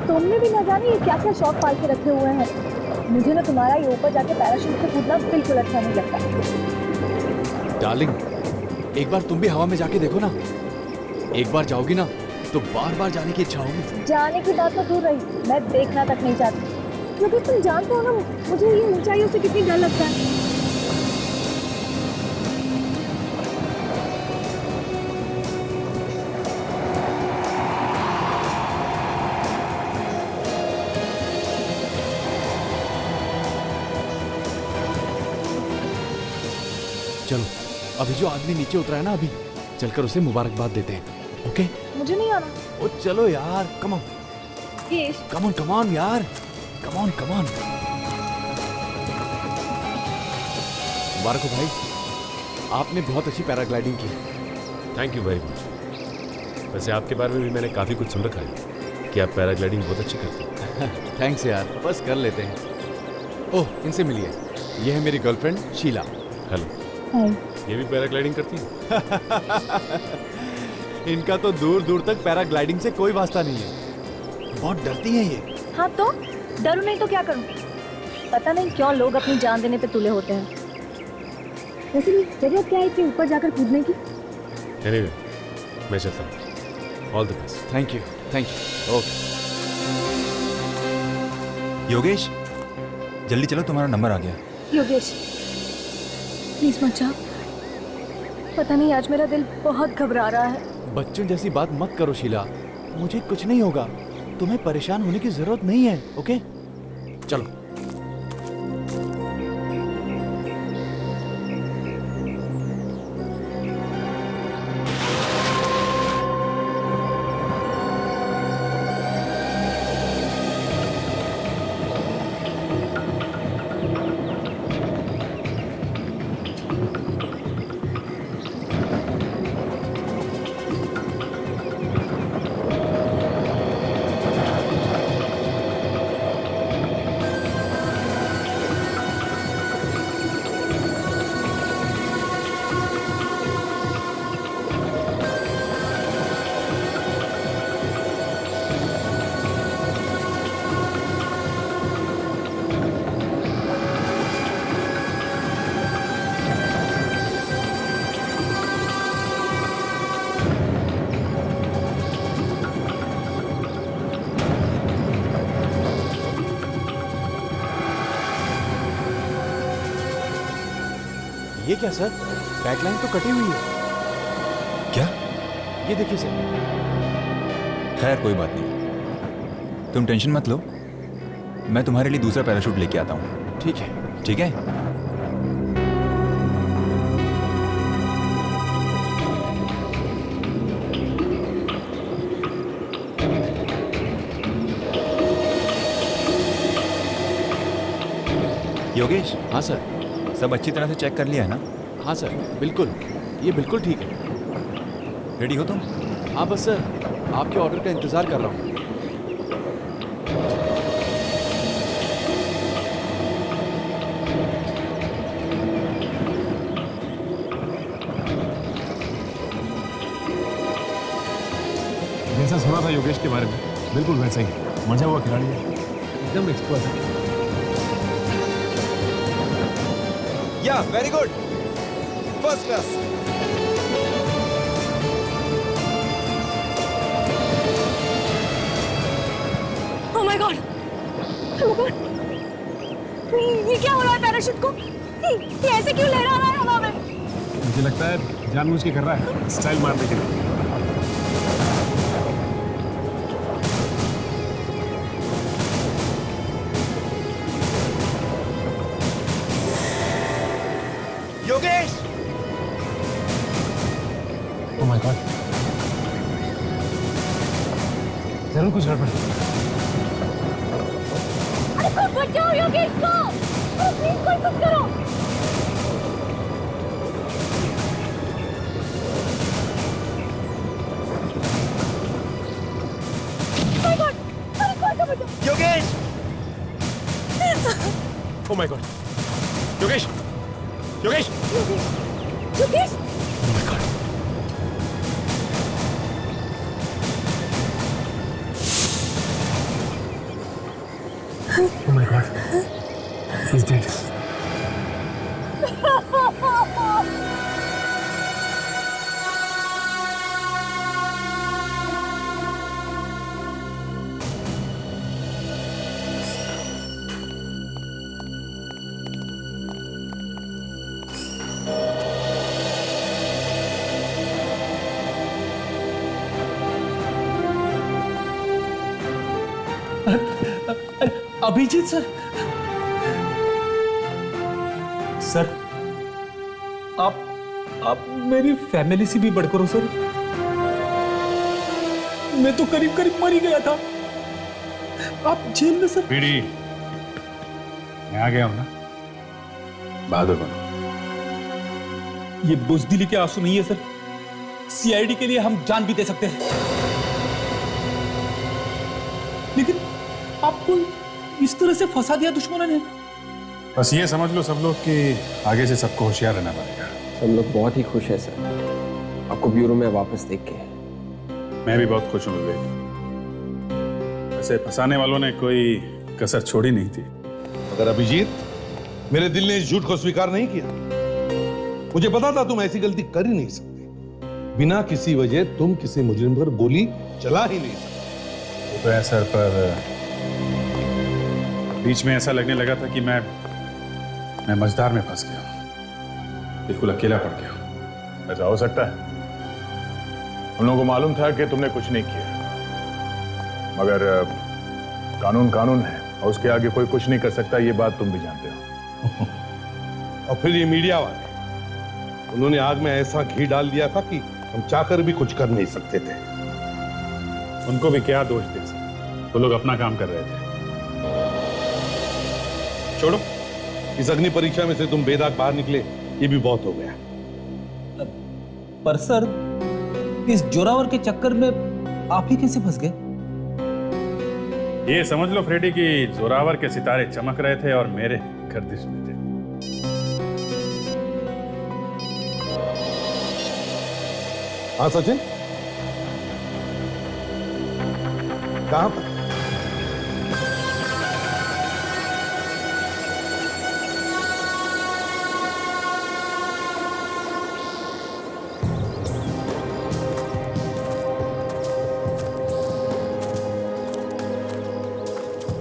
तुमने भी ना जाने ये क्या क्या शौक पाल के रखे हुए हैं। मुझे ना तुम्हारा ये ऊपर जाके पैराशूट से कूदना बिल्कुल अच्छा नहीं लगता। डार्लिंग, एक बार तुम भी हवा में जाके देखो ना। एक बार जाओगी ना तो बार बार जाने की इच्छा होगी। जाने की बात तो दूर रही, मैं देखना तक नहीं चाहती, क्योंकि तुम जानते हो ना मुझे ये ऊंचाइयों से कितनी डर लगता है। चलो, अभी जो आदमी नीचे उतरा है ना, अभी चलकर उसे मुबारकबाद देते हैं। ओके? मुझे नहीं आना। ओ चलो यार, come on Yash, come on come on यार, कम ऑन कम ऑन। मुबारक हो भाई, आपने बहुत अच्छी पैराग्लाइडिंग की। Thank you very much. वैसे आपके बारे में भी मैंने काफ़ी कुछ सुन रखा है कि आप पैराग्लाइडिंग बहुत अच्छी करते हैं। थैंक्स यार, बस कर लेते हैं। ओह, इनसे मिलिए, ये है मेरी गर्लफ्रेंड शीला। हेलो। हाय। ये भी पैराग्लाइडिंग करती है? इनका तो दूर दूर तक पैराग्लाइडिंग से कोई वास्ता नहीं है, बहुत डरती हैं ये। हाँ तो डरू नहीं तो क्या करूं? पता नहीं क्यों लोग अपनी जान देने पे तुले होते हैं। वैसे भी जरूरत क्या है इतनी ऊपर जाकर कूदने की? एनीवे, मैं चलता हूँ। All the best. Thank you, thank you. Okay Yogesh, जल्दी चलो, तुम्हारा नंबर आ गया। योगेश प्लीज मत जाओ। पता नहीं आज मेरा दिल बहुत घबरा रहा है। बच्चों जैसी बात मत करो शीला, मुझे कुछ नहीं होगा, तुम्हें परेशान होने की जरूरत नहीं है। ओके चलो। ये क्या सर, बैकलाइन तो कटी हुई है। क्या? ये देखिए सर। खैर कोई बात नहीं, तुम टेंशन मत लो, मैं तुम्हारे लिए दूसरा पैराशूट लेके आता हूँ। ठीक है। ठीक है? योगेश। हाँ सर। सब अच्छी तरह से चेक कर लिया है ना? हाँ सर, बिल्कुल, ये बिल्कुल ठीक है। रेडी हो तुम? हाँ बस सर, आपके ऑर्डर का इंतजार कर रहा हूँ। जैसा सुना था योगेश के बारे में, बिल्कुल वैसा ही मजा हुआ खिलाड़ी है, एकदम एक्सपर्ट है। या very good, first class. Oh my God, oh God, ये क्या हो रहा है पैराशूट को? ये ऐसे क्यों लहरा रहा है हवा में? मुझे लगता है जानबूझ के कर रहा है, स्टाइल मारने के लिए। योगेश! ओह माय गॉड, जरूर कुछ गड़बड़ है। अरे कोई बचाओ योगेश को, प्लीज कोई कुछ करो। माय गॉड, अरे कोई तो बचाओ। Yogesh! Oh my God, Yogesh! Yogesh! Yogesh, oh my God, Oh my God. He's dead. Abhijit sir, sir आप मेरी फैमिली से भी बढ़कर हो सर। मैं तो करीब करीब मर ही गया था, आप जेल में सर। पीड़ी, मैं आ गया हूं ना। बहादुर बनो। ये बुजदिली के आंसू नहीं है सर, सीआईडी के लिए हम जान भी दे सकते हैं, लेकिन आपको इस तरह से फंसा दिया दुश्मनों ने। बस ये समझ लो सब लोग कि आगे से सबको होशियार रहना पड़ेगा। सब लोग बहुत ही खुश हैं सर, आपको ब्यूरो में वापस देख के। मैं भी बहुत खुश हूँ विवेक। वैसे फंसाने वालों ने कोई कसर छोड़ी नहीं थी। मगर अभिजीत, मेरे दिल ने इस झूठ को स्वीकार नहीं किया। मुझे पता था तुम ऐसी गलती कर ही नहीं सकते। बिना किसी वजह तुम किसी मुजरिम पर गोली चला ही नहीं सकते। तो ऐसा पर बीच में ऐसा लगने लगा था कि मैं मझधार में फंस गया, बिल्कुल अकेला पड़ गया। ऐसा हो सकता है। हम लोगों को मालूम था कि तुमने कुछ नहीं किया, मगर कानून कानून है और उसके आगे कोई कुछ नहीं कर सकता, ये बात तुम भी जानते हो। और फिर ये मीडिया वाले, उन्होंने आग में ऐसा घी डाल दिया था कि हम चाहकर भी कुछ कर नहीं सकते थे। उनको भी क्या दोष दे सकते, वो लोग अपना काम कर रहे थे। छोड़ो, इस अग्नि परीक्षा में से तुम बेदाग बाहर निकले, ये भी बहुत हो गया। पर सर, इस जोरावर के चक्कर में आप ही कैसे फंस गए? ये समझ लो फ्रेडी कि जोरावर के सितारे चमक रहे थे और मेरे गर्दिश में थे। हाँ सचिन, कहां पर?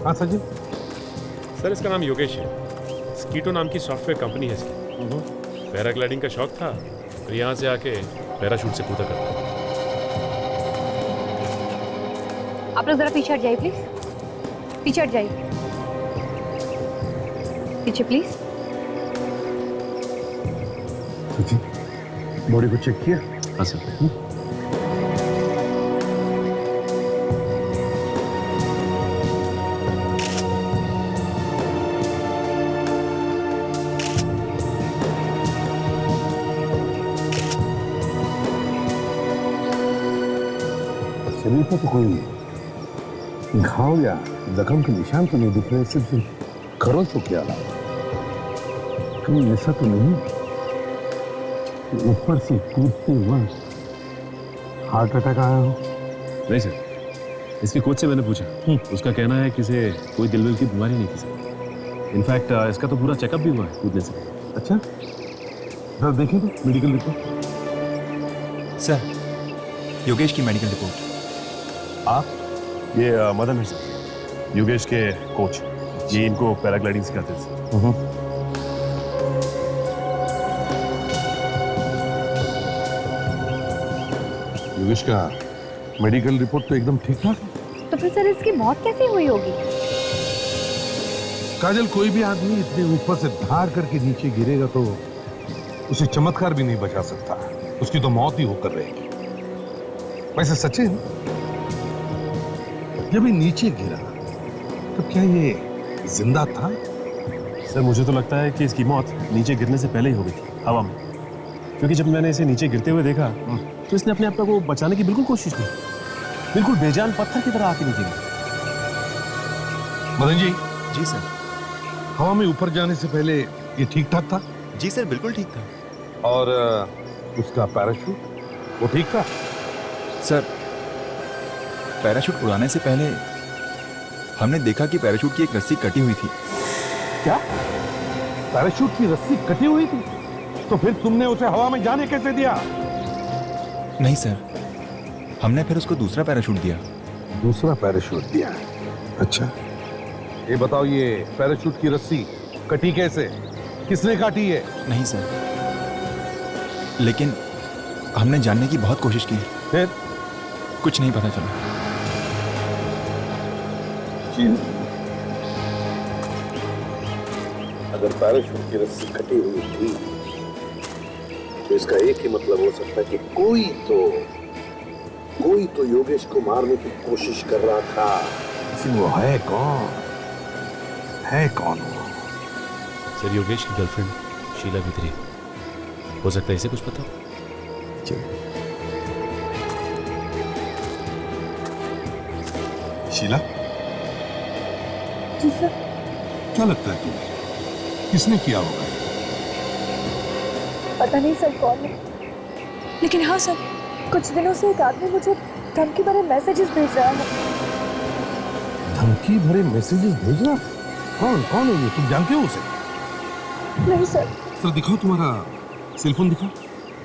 हाँ सचिन। सर इसका नाम योगेश है, स्कीटो नाम की सॉफ्टवेयर कंपनी है इसकी। पैराग्लाइडिंग का शौक था और यहाँ से आके पैराशूट से कूदा करता। आप लोग जरा पीछे हट जाइए प्लीज, पीछे हट जाइए, पीछे प्लीज। सचिन, बॉडी को चेक किया? हाँ सर। शरीर पर तो कोई घाव या जख्म के निशान तो नहीं दिख रहे, सिर्फ खरोच तो क्या कहीं ऐसा तो नहीं कि ऊपर से कूदते वक्त हार्ट अटैक आया हो? नहीं सर, इसके कोच से मैंने पूछा, उसका कहना है कि इसे कोई दिल की बीमारी नहीं थी सर। इनफैक्ट इसका तो पूरा चेकअप भी हुआ है कूदने से। अच्छा, जरा देखिए तो मेडिकल रिपोर्ट। सर, योगेश की मेडिकल रिपोर्ट। आप? ये मदन है सर, योगेश के कोच। ये इनको पैराग्लाइडिंग सिखाते थे। योगेश का मेडिकल रिपोर्ट तो एकदम ठीक ठाक है। तो फिर सर इसकी मौत कैसे हुई होगी? काजल, कोई भी आदमी इतने ऊपर से धार करके नीचे गिरेगा तो उसे चमत्कार भी नहीं बचा सकता, उसकी तो मौत ही होकर रहेगी। वैसे सचिन, जब ये नीचे गिरा तो क्या ये जिंदा था? सर मुझे तो लगता है कि इसकी मौत नीचे गिरने से पहले ही हो गई थी, हवा में। क्योंकि जब मैंने इसे नीचे गिरते हुए देखा तो इसने अपने आप को बचाने की बिल्कुल कोशिश की, बिल्कुल बेजान पत्थर की तरह आके नीचे गिरा। मदन जी। जी सर। हवा में ऊपर जाने से पहले ये ठीक ठाक था? जी सर, बिल्कुल ठीक था। और उसका पैराशूट, वो ठीक था? सर, पैराशूट उड़ाने से पहले हमने देखा कि पैराशूट की एक रस्सी कटी हुई थी। क्या पैराशूट की रस्सी कटी हुई थी? तो फिर तुमने उसे हवा में जाने कैसे दिया? नहीं सर, हमने फिर उसको दूसरा पैराशूट दिया। दूसरा पैराशूट दिया? अच्छा, ये बताओ, ये पैराशूट की रस्सी कटी कैसे? किसने काटी है? नहीं सर, लेकिन हमने जानने की बहुत कोशिश की। फिर कुछ नहीं पता चला। अगर पैराशूट की रस्सी कटी हुई थी तो इसका एक ही मतलब हो सकता है कि कोई तो योगेश को मारने की कोशिश कर रहा था। लेकिन वो है कौन? है कौन वो? सर योगेश की गर्लफ्रेंड शीला भित्री, हो सकता है इसे कुछ पता हो। शीला, जी सर। क्या लगता है तुम्हें किसने किया होगा? पता नहीं सर कौन है, लेकिन हाँ सर, कुछ दिनों से एक आदमी मुझे धमकी भरे मैसेजेस भेज रहा है। धमकी भरे मैसेजेस भेजना? कौन है ये? तुम जानते हो उसे? नहीं सर। सर दिखाओ, तुम्हारा सेलफोन दिखाओ।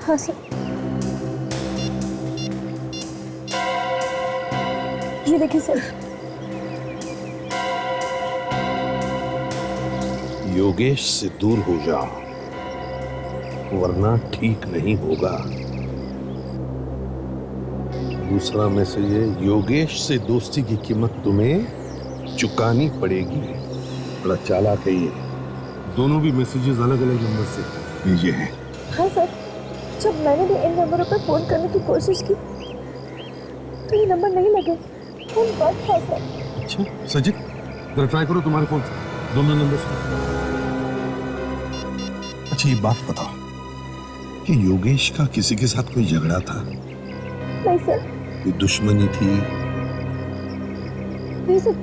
हाँ सर, ये देखिए सर। योगेश से दूर हो जाओ वरना ठीक नहीं होगा। दूसरा मैसेज है, योगेश से दोस्ती की कीमत तुम्हें चुकानी पड़ेगी। बड़ा चालाक है ये। दोनों भी मैसेजेस अलग अलग नंबर से भेजे हैं। हाँ सर, जब मैंने भी इन नंबरों पर फोन करने की कोशिश की तो ये नंबर नहीं लगे, फोन बंद था सर। अच्छा सजित, जरा ट्राई करो तुम्हारे फोन से दोनों नंबर से। अच्छा ये बात बताओ कि योगेश का किसी के साथ कोई झगड़ा था? नहीं सर। कोई दुश्मनी थी? नहीं सर,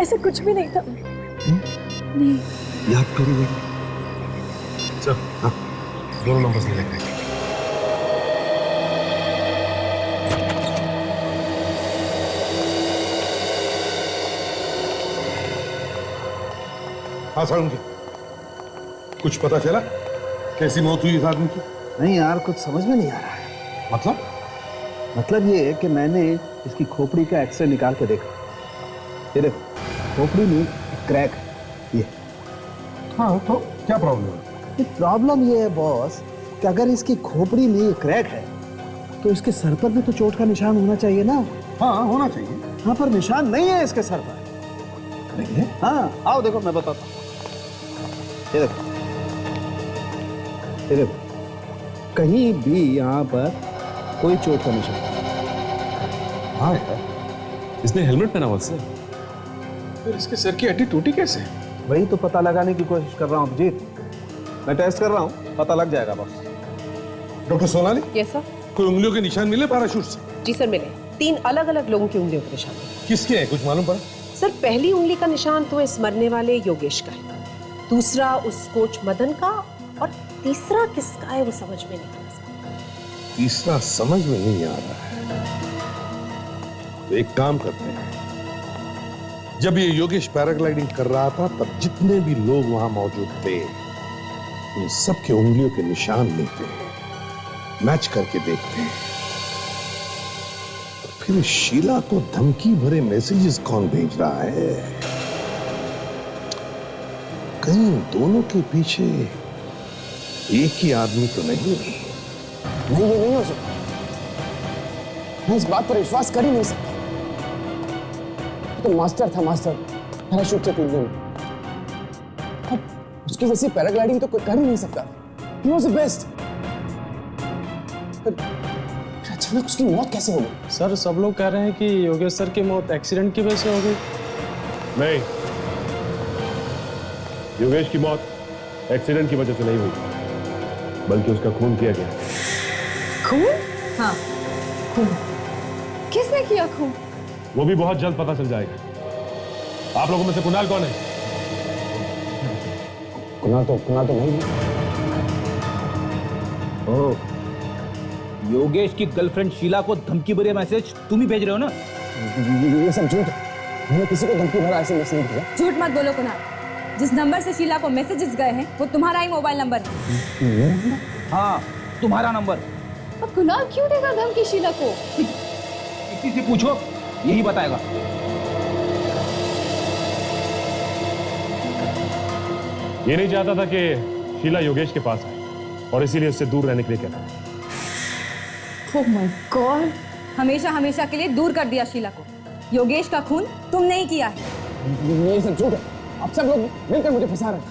ऐसा कुछ भी नहीं था। नहीं। याद करो बेटा। चल हाँ, दोनों नंबर से लेकर। हाँ सारुण, कुछ पता चला कैसी मौत हुई इस आदमी की? नहीं यार, कुछ समझ में नहीं आ रहा है। मतलब ये है कि मैंने इसकी खोपड़ी का एक्सरे निकाल के देखा। ये देखो, खोपड़ी में क्रैक है ये। हाँ तो क्या प्रॉब्लम है? प्रॉब्लम ये है बॉस कि अगर इसकी खोपड़ी में ये क्रैक है तो इसके सर पर भी तो चोट का निशान होना चाहिए ना। हाँ होना चाहिए। हाँ पर निशान नहीं है इसके सर पर। नहीं है? हाँ आओ देखो, मैं बताता हूँ। ये देखो, ये देखो, कहीं भी यहाँ पर कोई चोट का निशान। हाँ यार, इसने हेलमेट पहना हुआ सर। फिर इसके सर की हड्डी टूटी कैसे? वही तो पता लगाने की कोशिश कर रहा हूँ अभिजीत। मैं टेस्ट कर रहा हूँ, पता लग जाएगा boss. Doctor Sonali, yes sir. कोई उंगलियों के निशान मिले पैराशूट से? जी सर, मिले। 3 अलग अलग लोगों की उंगलियों के निशान मिले। किसके हैं, कुछ मालूम पड़ा? सर पहली उंगली का निशान तो इस मरने वाले योगेश का है, दूसरा उस कोच मदन का, और तीसरा किसका है वो समझ में नहीं आ रहा। तीसरा समझ में नहीं आ रहा है। तो एक काम करते हैं, जब ये योगेश पैराग्लाइडिंग कर रहा था तब जितने भी लोग वहां मौजूद थे उन सबके उंगलियों के निशान लेते हैं, मैच करके देखते हैं। तो फिर शीला को धमकी भरे मैसेजेस कौन भेज रहा है? कहीं दोनों के पीछे एक ही आदमी तो नहीं? नहीं, ये नहीं हो सकता। मैं इस बात पर विश्वास कर ही नहीं सकता। तो मास्टर था, मास्टर पैराशूट से कूदने में। अब उसकी जैसी पैराग्लाइडिंग तो कोई कर ही नहीं सकता। He was the best। फिर अचानक उसकी मौत कैसे हो गई? सर सब लोग कह रहे हैं कि योगेश सर की मौत एक्सीडेंट की वजह से हो गई। नहीं, योगेश की मौत एक्सीडेंट की वजह से नहीं हुई, बल्कि उसका खून किया गया। खून? हाँ, खून। किसने किया खून? वो भी बहुत जल्द पता चल जाएगा। आप लोगों में से कुणाल कौन है? कुणाल तो नहीं। ओह, योगेश की गर्लफ्रेंड शीला को धमकी भरे मैसेज तुम ही भेज रहे हो ना? ये सब झूठ है। मैंने किसी को धमकी भरा ऐसे मैसेज नहीं भेजा। झूठ मत बोलो कुणाल, जिस नंबर से शीला को मैसेजेस गए हैं वो तुम्हारा ही मोबाइल नंबर है। हाँ, तुम्हारा नंबर। अब कुणाल क्यों देगा धमकी शीला को? किसी से पूछो, यही बताएगा। ये नहीं चाहता था कि शीला योगेश के पास आए और इसीलिए उससे दूर रहने के लिए कहता। ओह माय गॉड, हमेशा हमेशा के लिए दूर कर दिया शीला को। योगेश का खून तुमने ही किया है। ये सब झूठ है, आप सब लोग मिलकर मुझे फंसा रहे हैं।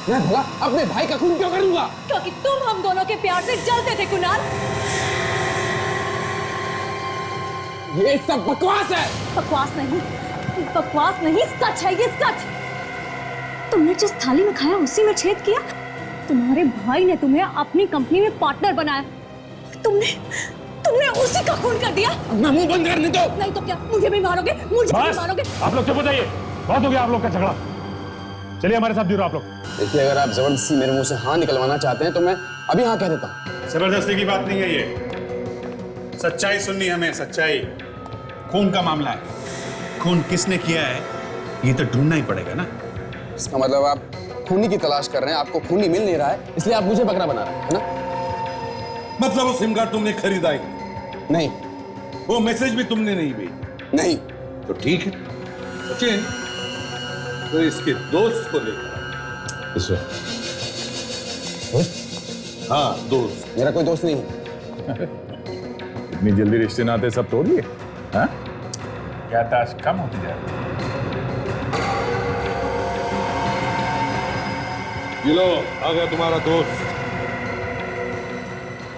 मैं भला अपने भाई का खून क्यों करूंगा? क्योंकि तुम हम दोनों के प्यार से जलते थे कुणाल। ये सब बकवास है। बकवास नहीं, सच है ये, सच। तुमने जिस थाली में खाया उसी में छेद किया। तुम्हारे भाई ने तुम्हें अपनी कंपनी में पार्टनर बनाया, तुमने उसी का खून कर दिया। अपना मुंह बंद करने दो। नहीं तो क्या, मुझे भी मारोगे? आप लोग चुप हो जाइए, बहुत हो गया आप लोग का झगड़ा। चलिए हमारे साथ जुड़ो आप लोग। देखिए, अगर आप जबरदस्ती मेरे मुंह से हाँ निकलवाना चाहते हैं तो मैं अभी हाँ कह देता हूँ। जबरदस्ती की बात नहीं है ये, सच्चाई सुननी हमें, सच्चाई। खून का मामला है, खून किसने किया है ये तो ढूंढना ही पड़ेगा ना। इसका मतलब आप खूनी की तलाश कर रहे हैं, आपको खूनी मिल नहीं रहा है, इसलिए आप मुझे बकरा बना रहे हैं, है ना? मतलब वो सिम कार्ड तुमने खरीदा ही नहीं। वो मैसेज भी तुमने नहीं भेजी? नहीं। तो ठीक है सचिन, तो इसके दोस्त को लेकर। दोस्त? हाँ दोस्त। मेरा कोई दोस्त नहीं है। इतनी जल्दी रिश्ते नाते सब तोड़ लिए? हाँ? क्या ताश कम होती जा रही? ये लो आ गया तुम्हारा दोस्त।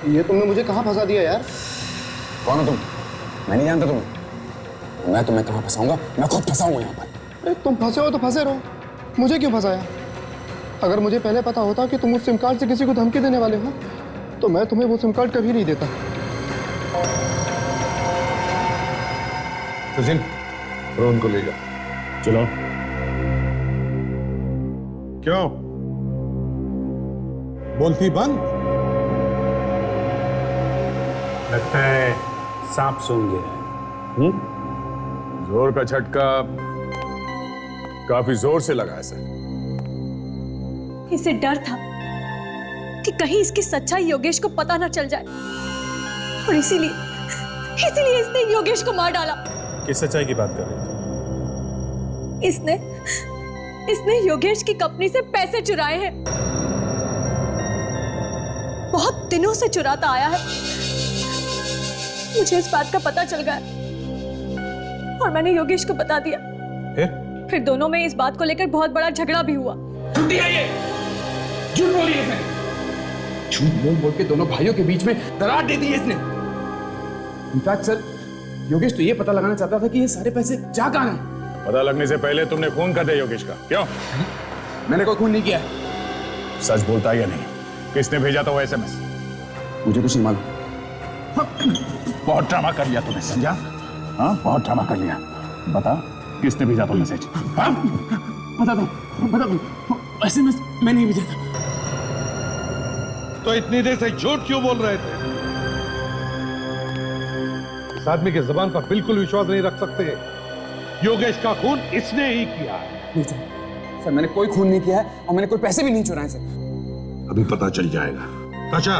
ये तुमने मुझे कहाँ फंसा दिया यार? कौन हो तुम? मैं नहीं जानता तुम्हें। मैं तुम्हें कहाँ फंसाऊंगा? मैं खुद फंसा हूँ यहाँ पर। अरे तुम फंसे हो तो फंसे रहो, मुझे क्यों फंसाया? अगर मुझे पहले पता होता कि तुम उस सिम कार्ड से किसी को धमकी देने वाले हो तो मैं तुम्हें वो सिम कार्ड कभी नहीं देता। सचिन, रोहन को ले जाओ। चलो। क्यों बोलती बंद? लगता है सांप सूंघ गया। जोर का झटका काफी जोर से लगा है सर। इसे डर था कि कहीं इसकी सच्चाई योगेश को पता ना चल जाए और इसीलिए इसने योगेश को मार डाला। किस सच्चाई की बात कर रहे थे? इसने योगेश की कंपनी से पैसे चुराए हैं। बहुत दिनों से चुराता आया है। मुझे इस बात का पता चल गया और मैंने योगेश को बता दिया। फिर दोनों में इस बात को लेकर बहुत बड़ा झगड़ा भी हुआ। झूठ बोली इसने। झूठ बोल बोल के दोनों भाइयों के बीच में दरार दे दी इसने। इनफैक्ट सर, योगेश तो ये पता लगाना चाहता था कि ये सारे पैसे जा कहाँ हैं। पता लगने से पहले तुमने खून कर दिया योगेश का। क्यों? मैंने कोई खून नहीं किया। सच बोलता है या नहीं? किसने भेजा था वो एसएमएस? मुझे कुछ नहीं मालूम। बहुत ड्रामा कर लिया तूने, समझा? हाँ, बहुत ड्रामा कर लिया। बता, किसने भेजा था मैसेज? हाँ? बता दो। एसएमएस मैं नहीं भेजा था। तो इतनी देर से झूठ क्यों बोल रहे थे? इस आदमी के जबान पर बिल्कुल विश्वास नहीं रख सकते। योगेश का खून इसने ही किया है। नहीं सर, मैंने कोई खून नहीं किया है और मैंने कोई पैसे भी नहीं चुराए सर। अभी पता चल जाएगा। ताशा,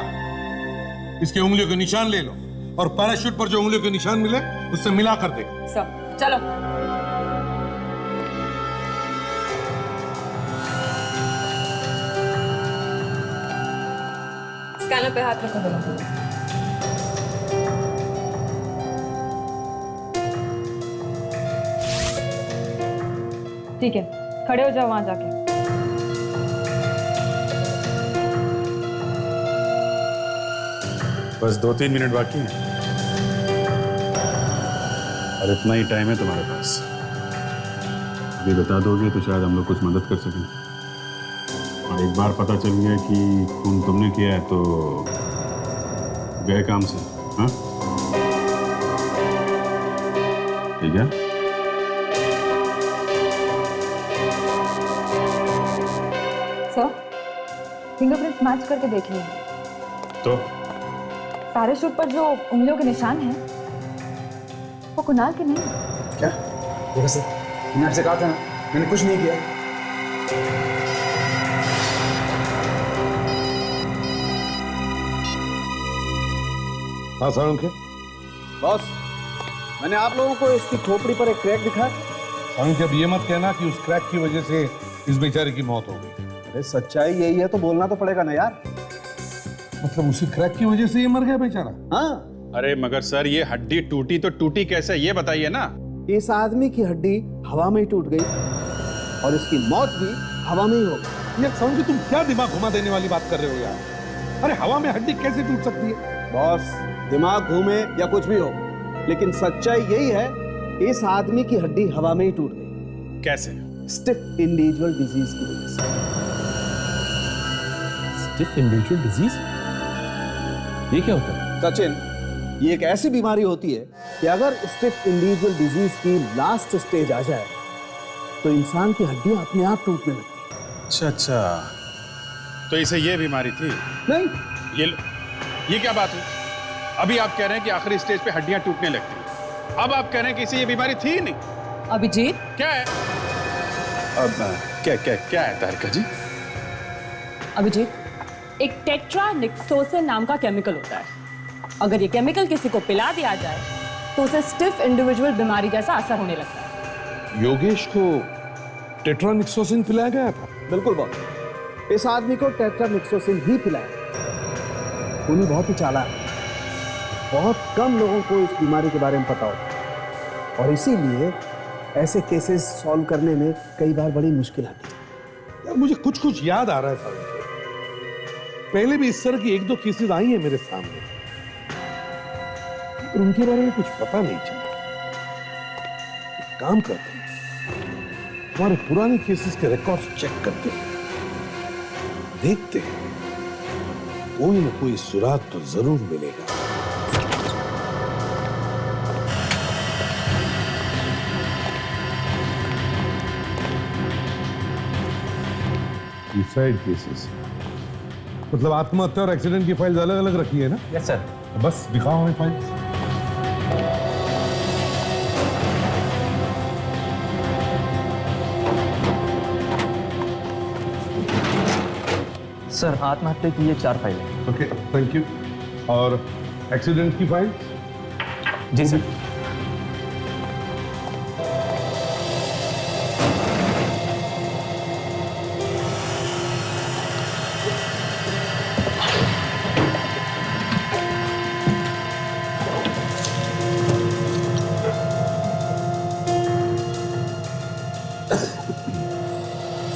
इसके उंगलियों के निशान ले लो और पैराशूट पर जो उंगलियों के निशान मिले उससे मिला कर दे। सब चलो। स्कैनर पे हाथ रखो दोनों। ठीक है, खड़े हो जाओ वहां जाके। बस 2-3 मिनट बाकी हैं और इतना ही टाइम है तुम्हारे पास। अभी बता दोगे तो शायद हम लोग कुछ मदद कर सकें। और एक बार पता चल गया कि खून तुमने किया है तो गए काम से। हाँ, ठीक है? सर, फिंगरप्रिंट्स मैच करके देख लिया। तो पैराशूट पर जो उंगलियों के निशान हैं वो कुणाल के नहीं। क्या? देखो सर, मैंने आपसे कहा था ना, मैंने कुछ नहीं किया। हाँ साळुंखे, बॉस, मैंने आप लोगों को इसकी खोपड़ी पर एक क्रैक दिखा। साळुंखे अब ये मत कहना कि उस क्रैक की वजह से इस बेचारे की मौत हो गई। अरे सच्चाई यही है तो बोलना तो पड़ेगा ना यार। मतलब उसी क्रैक की वजह से ये मर गया बेचारा? हाँ, अरे मगर सर, ये हड्डी टूटी तो टूटी कैसे, ये बताइए ना। इस आदमी की हड्डी हवा में ही टूट गई और इसकी मौत भी हवा में ही हो गई। यार साळुंखे, तुम क्या दिमाग घुमा देने वाली बात कर रहे हो यार? अरे हवा में हड्डी कैसे टूट सकती है? बॉस, दिमाग घूमे या कुछ भी हो, लेकिन सच्चाई यही है, इस आदमी की हड्डी हवा में ही टूट गई। कैसे? स्टिफ इंडिविजुअल डिजीज की वजह से। Stiff individual disease? ये क्या होता है? सचिन, ये एक ऐसी बीमारी होती है कि अगर स्टिफ इंडिविजुअल डिजीज की लास्ट स्टेज आ जाए तो इंसान की हड्डियां अपने आप टूटने लगती हैं। अच्छा अच्छा, तो इसे ये बीमारी थी? नहीं। ये क्या बात हुई? अभी आप कह रहे हैं कि आखिरी स्टेज पे हड्डियां टूटने लगती हैं, अब आप कह रहे हैं कि इसे ये बीमारी थी ही नहीं। अभिजीत, क्या है? अब क्या है तारिका जी? अभिजीत, एक टेट्रानिक्सोसिन नाम का केमिकल होता है। अगर ये केमिकल किसी को पिला दिया जाए तो उसे स्टिफ इंडिविजुअल बीमारी जैसा असर होने लगता है। योगेश को टेट्रानिक्सोसिन पिलाया गया था? बिल्कुल बॉस, इस आदमी को टेट्रानिक्सोसिन ही पिलाया। उन्हें बहुत ही चालाक है, बहुत कम लोगों को इस बीमारी के बारे में पता होता है और इसीलिए ऐसे केसेस सॉल्व करने में कई बार बड़ी मुश्किल आती है। यार मुझे कुछ कुछ याद आ रहा है साळुंखे, पहले भी इस तरह की एक दो केसेस आई है मेरे सामने, पर उनके बारे में कुछ पता नहीं चला। एक काम करते हैं, हमारे पुराने केसेस के रिकॉर्ड्स चेक करते हैं, देखते हैं, कोई ना कोई सुराग तो जरूर मिलेगा। सुसाइड केसेस, मतलब आत्महत्या और एक्सीडेंट की फाइल्स अलग अलग रखी है ना? Yes sir. बस दिखाओ हमें फाइल्स। सर, आत्महत्या की ये 4 फाइलें। Okay, thank you. और एक्सीडेंट की फाइल्स? जी सर।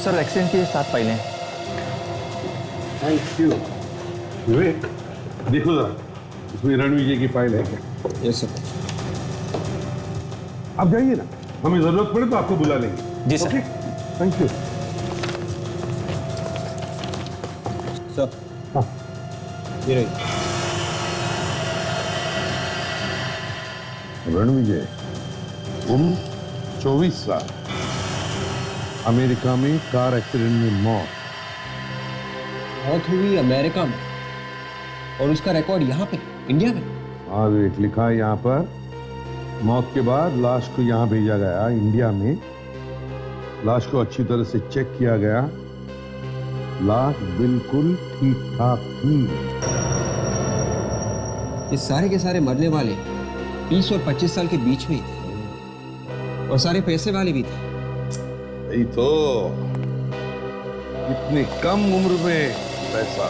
सर, एक्सीडेंट की 7 फाइलें हैं। Thank you. विवेक, देखो जरा, इसमें रणवीर जी की फाइल है क्या? Yes sir. आप जाइए ना, हमें जरूरत पड़े तो आपको बुला लेंगे। जी sir. Okay, thank you. Sir, हाँ, ये रही। रणविजय, उम्र 24 साल, अमेरिका में कार एक्सीडेंट में मौत। मौत हुई अमेरिका में और उसका रिकॉर्ड यहाँ पे इंडिया में? हाँ विवेक, लिखा है यहाँ पर, मौत के बाद लाश को यहाँ भेजा गया इंडिया में, लाश को अच्छी तरह से चेक किया गया, लाश बिल्कुल ठीक ठाक थी। ये सारे के सारे मरने वाले 20 और 25 साल के बीच में ही थे और सारे पैसे वाले भी थे। यही तो, इतनी कम उम्र में पैसा।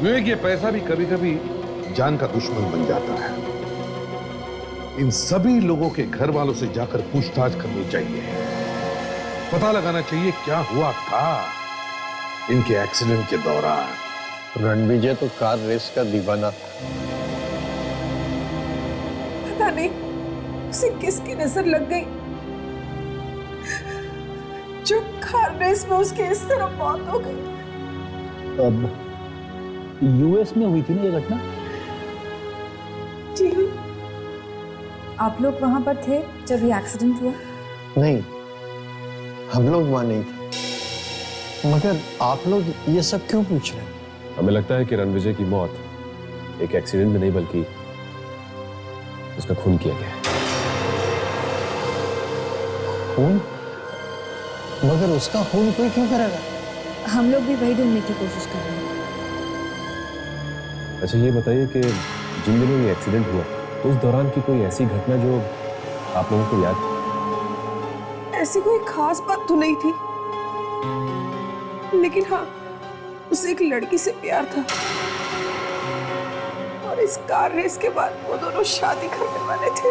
विवेक, ये पैसा भी कभी कभी जान का दुश्मन बन जाता है। इन सभी लोगों के घर वालों से जाकर पूछताछ करनी चाहिए, पता लगाना चाहिए क्या हुआ था इनके एक्सीडेंट के दौरान। रणविजय तो कार रेस का दीवाना था। पता नहीं उसे किसकी नजर लग गई जो कार रेस में उसकी इस तरह मौत हो गई। अब यूएस में हुई थी ना ये घटना? जी। आप लोग वहां पर थे जब ये एक्सीडेंट हुआ? नहीं, हम लोग वहां नहीं थे। मगर आप लोग ये सब क्यों पूछ रहे हैं? हमें लगता है कि रणविजय की मौत एक एक्सीडेंट में नहीं बल्कि उसका खून किया गया है। खून? मगर उसका खून कोई क्यों करेगा? हम लोग भी वही ढूंढने की कोशिश कर रहे हैं। अच्छा ये बताइए कि जिन दिनों ये एक्सीडेंट हुआ तो उस दौरान की कोई ऐसी घटना जो आप लोगों को याद है? ऐसी कोई खास बात तो नहीं थी, लेकिन हाँ, उसे एक लड़की से प्यार था और इस कार रेस के बाद वो दोनों शादी करने वाले थे।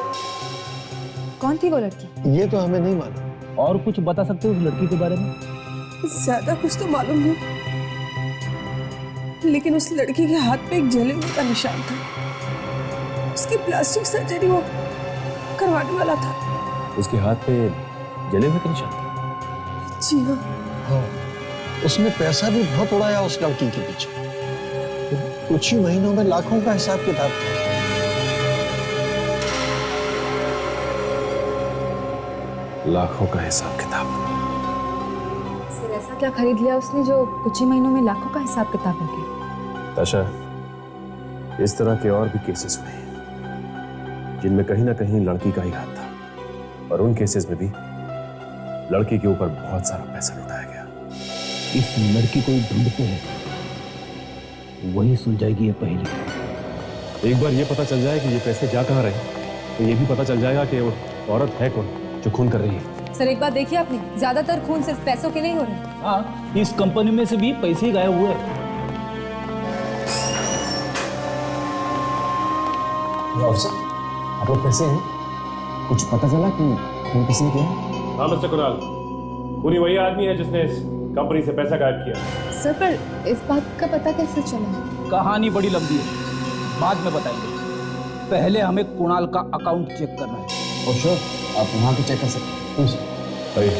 कौन थी वो लड़की? ये तो हमें नहीं मालूम। और कुछ बता सकते हो उस लड़की के बारे में? ज्यादा कुछ तो मालूम नहीं, लेकिन उस लड़की के हाथ पे एक जले हुए का निशान था। उसकी प्लास्टिक सर्जरी वो करवाने वाला था। उसके हाथ पे जले हुए का निशान था? जी हाँ। हाँ, उसने पैसा भी बहुत उड़ाया उस लड़की के पीछे। कुछ ही महीनों में लाखों का हिसाब किताब। लाखों का हिसाब किताब। सर ऐसा क्या खरीद लिया उसने जो कुछ ही महीनों में लाखों का हिसाब किताब हो गया? ताशा, इस तरह के और भी केसेस हुए हैं जिनमें कहीं ना कहीं लड़की का ही हाथ था, और उन केसेस में भी लड़की के ऊपर बहुत सारा पैसा लुटाया गया। इस लड़की को ही ढूंढते हैं, वही सुलझाएगी ये पहेली। एक बार ये पता चल जाए कि ये पैसे जा कहाँ रहे, तो ये भी पता चल जाएगा कि वो औरत है कौन जो खून कर रही है। सर एक बात देखिए आपने, ज्यादातर खून सिर्फ पैसों के लिए हो रहे हैं। हाँ, इस कंपनी में से भी पैसे ही गायब हुए। ऑफिसर, आप लोग कैसे हैं? कुछ पता चला कि खून किसने किया? हाँ मिस्टर कुणाल, पूरी वही आदमी है जिसने इस कंपनी से पैसा गायब किया। सर पर इस बात का पता कैसे चला? कहानी बड़ी लंबी है, बाद में बताएंगे। पहले हमें कुणाल का अकाउंट चेक करना है। और श्योर, आप वहाँ भी चेक कर सकते हैं। प्लीज आइए।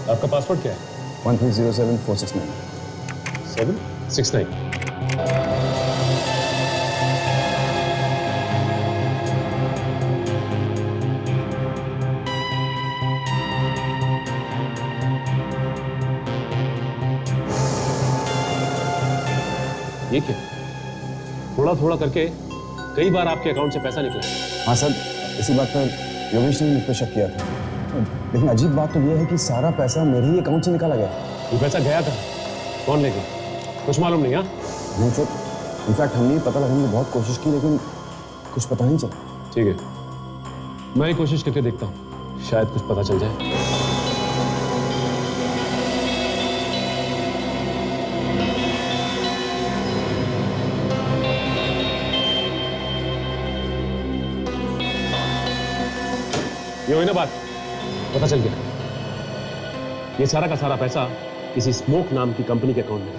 आपका पासवर्ड क्या है? 1307469 769। ये क्या? थोड़ा थोड़ा करके कई बार आपके अकाउंट से पैसा निकला। हाँ सर, इसी बात पर योगेश ने मुझ पर शक किया था, लेकिन अजीब बात तो यह है कि सारा पैसा मेरे ही अकाउंट से निकाला गया। ये पैसा गया कहाँ? कौन ले गया? कुछ मालूम नहीं। हाँ नहीं सर, इनफैक्ट हमने पता लगाने की बहुत कोशिश की, लेकिन कुछ पता नहीं चला। ठीक है, मैं ही कोशिश करके देखता हूँ, शायद कुछ पता चल जाए। ये हुई ना बात, पता चल गया। ये सारा का सारा पैसा किसी स्मोक नाम की कंपनी के अकाउंट में है।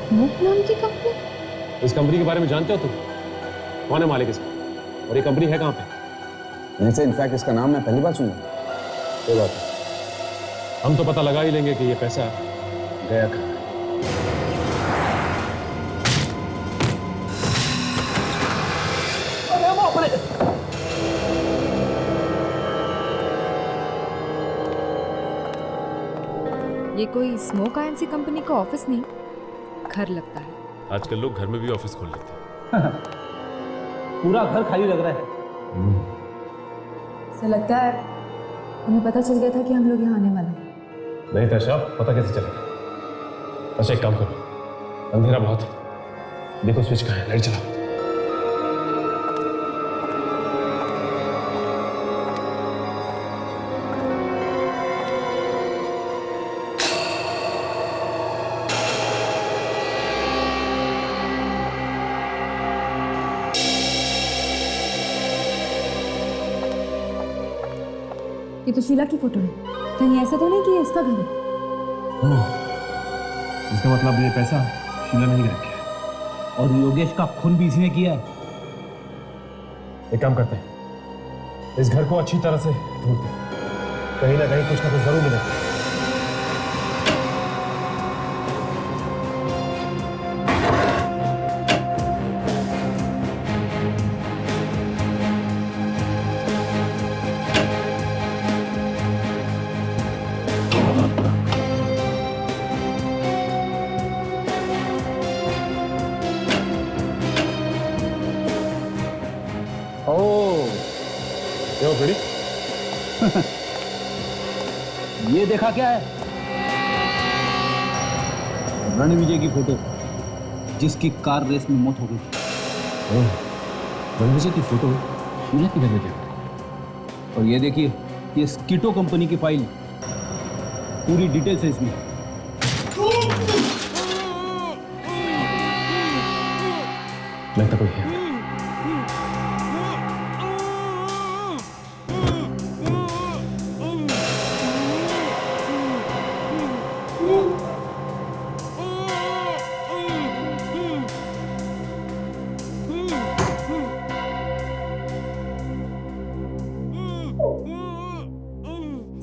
स्मोक नाम की कंपनी? इस कंपनी के बारे में जानते हो तुम? कौन है मालिक इसका, और ये कंपनी है कहाँ पे? नहीं सर, इनफैक्ट इसका नाम मैं पहली बार सुन रहा हूँ। कोई बात नहीं, हम तो पता लगा ही लेंगे कि ये पैसा गया कहाँ है। ये कोई स्मोक आयंसी कंपनी का ऑफिस नहीं, घर लगता है। आजकल लोग घर में भी ऑफिस खोल लेते हैं। पूरा घर खाली लग रहा है। ऐसा लगता है उन्हें पता चल गया था कि हम लोग यहाँ आने वाले हैं। नहीं ताशा, पता कैसे चलेगा? अच्छा एक काम करो, अंधेरा बहुत है, देखो स्विच कहाँ है, लाइट चलाओ। ये तो शीला की फोटो है, कहीं ऐसा तो नहीं कि ये इसका घर है? इसका मतलब ये पैसा शीला ने ही गायब किया। और योगेश का खून भी इसी ने किया है। एक काम करते हैं, इस घर को अच्छी तरह से ढूंढते हैं, कहीं ना कहीं कुछ ना कुछ जरूर मिलेगा। ये देखा क्या है? रणविजय की फोटो, जिसकी कार रेस में मौत हो गई थी। रणविजय की फोटो शीला की घर पे। और ये देखिए, ये स्कीटो कंपनी की फाइल, पूरी डिटेल्स है इसमें। लगता कोई है।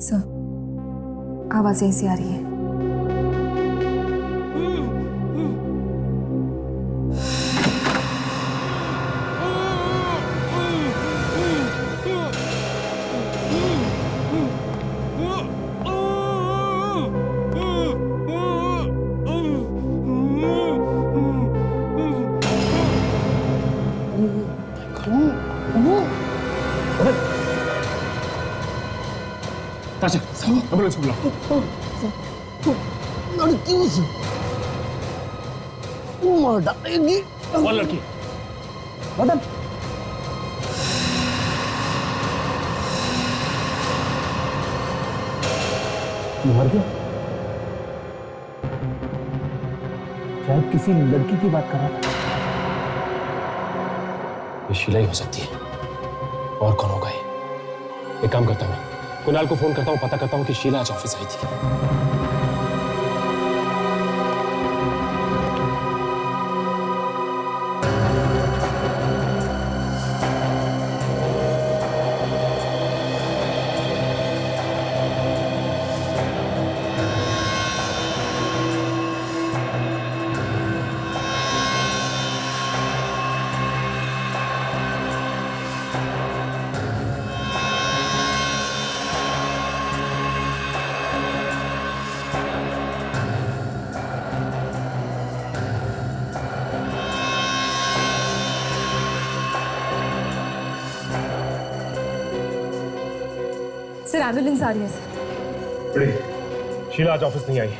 सर, आवाज यहीं से आ रही है। ताजा, एम्बुलेंस बुलाओ। लड़की उसे मार डालेगी। कौन लड़की? मदन, मर गया? शायद किसी लड़की की बात कर रहा था। ये शीला ही हो सकती है। और कौन होगा ये? एक काम करता हूँ, कुणाल को फोन करता हूँ, पता करता हूँ कि शीला आज ऑफिस आई थी। सर, एम्बुलेंस आ रही है सर। बड़ी, शीला आज ऑफिस नहीं आई।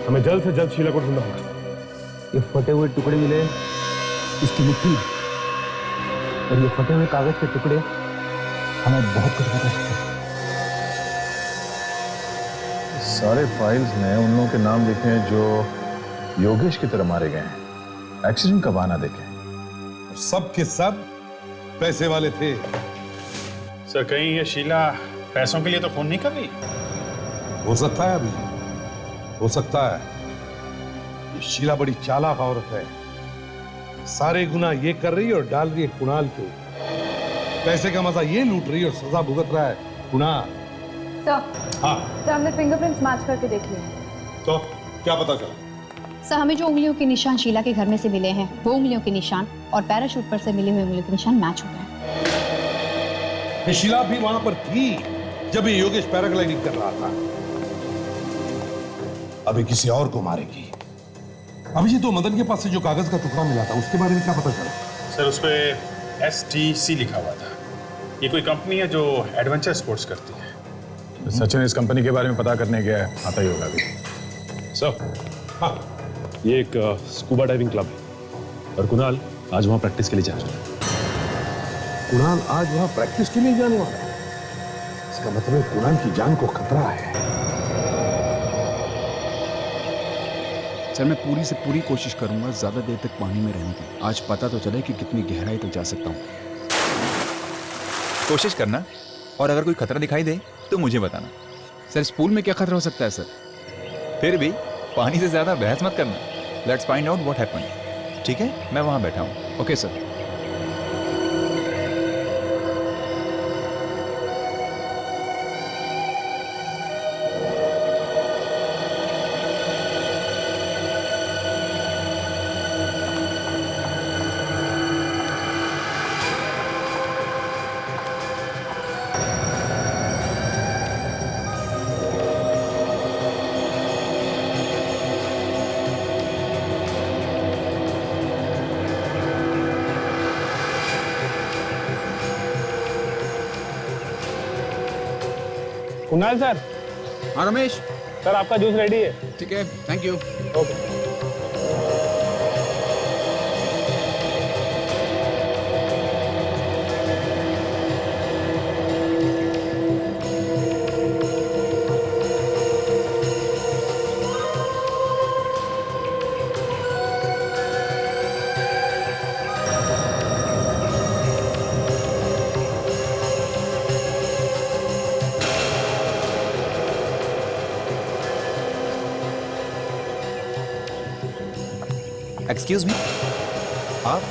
हमें जल्द से जल्द शीला को ढूंढना होगा। ये फटे हुए टुकड़े मिले इसकी मुट्ठी में, और ये फटे हुए कागज के टुकड़े हमें बहुत कुछ बता सकते हैं। सारे फाइल्स में उन लोगों के नाम लिखे हैं जो योगेश की तरह मारे गए हैं। एक्सीडेंट का बहाना देखे। सब के सब पैसे वाले थे। सर, कहीं ये शीला पैसों के लिए तो फोन नहीं कर रही? हो सकता है, अभी हो सकता है। ये शीला बड़ी चालाक औरत है। सारे गुना ये कर रही है और डाल रही है कुणाल के ऊपर। पैसे का मजा ये लूट रही है और सजा भुगत रहा है कुणाल। सर, हाँ सर, हमने फिंगरप्रिंट्स मैच करके देख लिए। तो क्या पता चला? सर, हमें जो उंगलियों के निशान शीला के घर में से मिले हैं, वो उंगलियों के निशान और पैराशूट पर से मिले हुए उंगलियों के निशान मैच हो गए। ये शीला भी वहां पर थी जब ये योगेश पैराग्लाइडिंग कर रहा था। अभी किसी और को मारेगी। अभी ये तो मदन के पास से जो कागज का टुकड़ा मिला था, उसके बारे में क्या पता चला? सर, उस पे STC लिखा हुआ था। ये कोई कंपनी है जो एडवेंचर स्पोर्ट्स करती है। सचिन इस कंपनी के बारे में पता करने गया है, आता ही होगा अभी। सर, हाँ, ये एक स्कूबा डाइविंग क्लब है और कुणाल आज वहां प्रैक्टिस के लिए जा रहा है। कुणाल आज वहां प्रैक्टिस के लिए जाने वाला है? इसका मतलब कुणाल की जान को खतरा है। सर, मैं पूरी से पूरी कोशिश करूंगा ज्यादा देर तक पानी में रहने की। आज पता तो चले कि कितनी गहराई तक जा सकता हूँ। कोशिश करना, और अगर कोई खतरा दिखाई दे तो मुझे बताना। सर, इस पूल में क्या खतरा हो सकता है सर? फिर भी पानी से ज्यादा बहस मत करना। Let's find out what happened. ठीक है, मैं वहां बैठा हूँ। Okay sir. कुणाल सर, हाँ रमेश। सर आपका जूस रेडी है। ठीक है, thank you. Okay. Excuse me, आप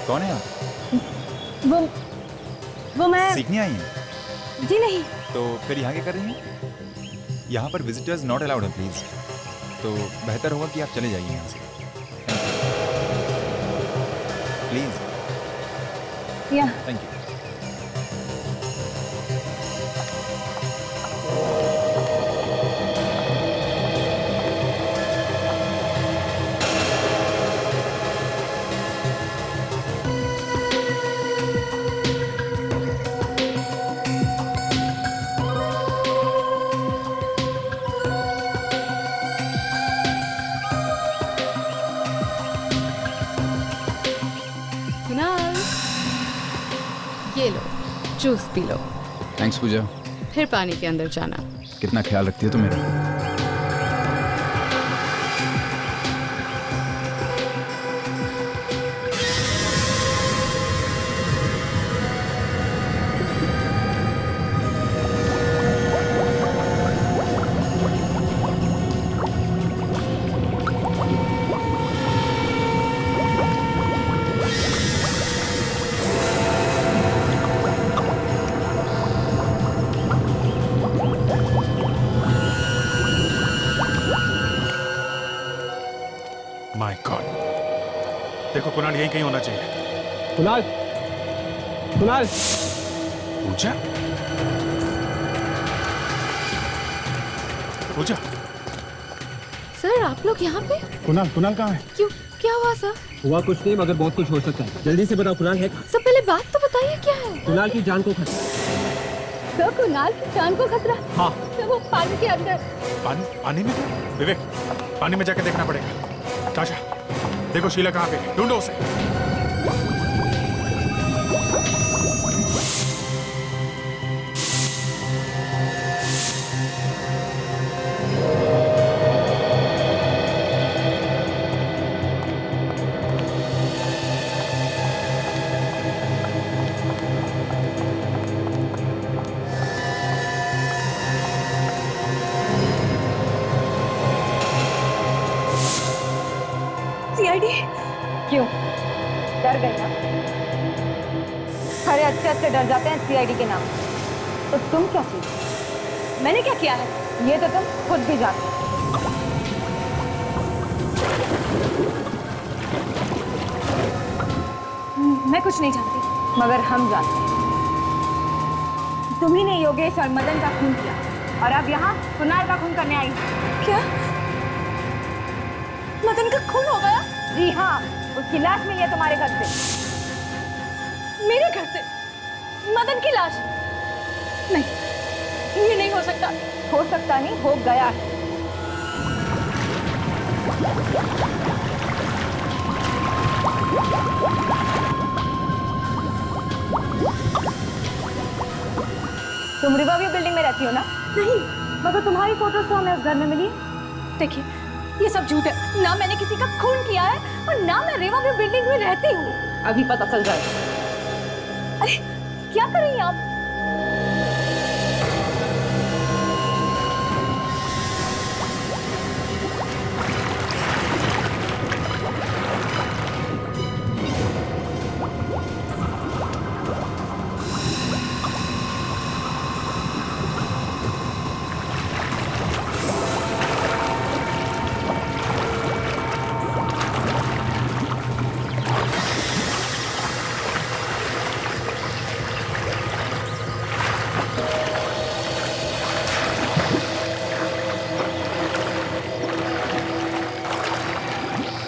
कौन है? आप वो मैं सीखने आई हैं? जी नहीं। तो फिर यहाँ क्या कर रही हैं? यहाँ पर विजिटर्स नॉट अलाउड है प्लीज। तो बेहतर होगा कि आप चले जाइए यहाँ से प्लीज। या थैंक यू। कुणाल, ये लो जूस पी लो, थैंक्स पूजा। फिर पानी के अंदर जाना। कितना ख्याल रखती है तू मेरा। माय गॉड, देखो कुणाल यही कहीं होना चाहिए। कुणाल, कुणाल। पूजा, पूजा। सर आप लोग यहाँ पे? कुणाल, कुणाल कहाँ है? क्यों, क्या हुआ सर? हुआ कुछ नहीं मगर बहुत कुछ हो सकता है। जल्दी से बताओ कुणाल है? सर पहले बात तो बताइए क्या है? कुणाल की जान को खतरा। तो कुणाल की जान को खतरा? हाँ। तो वो पानी के अंदर। पानी में? विवेक, पानी में जाके देखना पड़ेगा। ताशा, देखो शीला कहाँ पे है, ढूंढो उसे। सीआईडी? क्यों, डर गई ना? अरे अच्छे अच्छे डर जाते हैं सीआईडी के नाम। तो तुम क्या की? मैंने क्या किया है? ये तो तुम खुद भी जानते हो। मैं कुछ नहीं जानती। मगर हम जानते हैं। तुम्ही ने योगेश और मदन का खून किया और अब यहाँ कुणाल का खून करने आई। क्या? मदन का खून हो गया? जी हाँ, उसकी लाश मिली है तुम्हारे घर से। मेरे घर से? मदन की लाश? नहीं, ये नहीं हो सकता। हो सकता नहीं, हो गया है। तुम रिवरव्यू बिल्डिंग में रहती हो ना? नहीं। मगर तुम्हारी फोटोज तो हमें उस घर में मिली। देखिए, ये सब झूठ है। ना मैंने किसी का खून किया है और ना मैं रिवरव्यू बिल्डिंग में रहती हूँ। अभी पता चल जाएगा। अरे क्या कर रही हैं आप?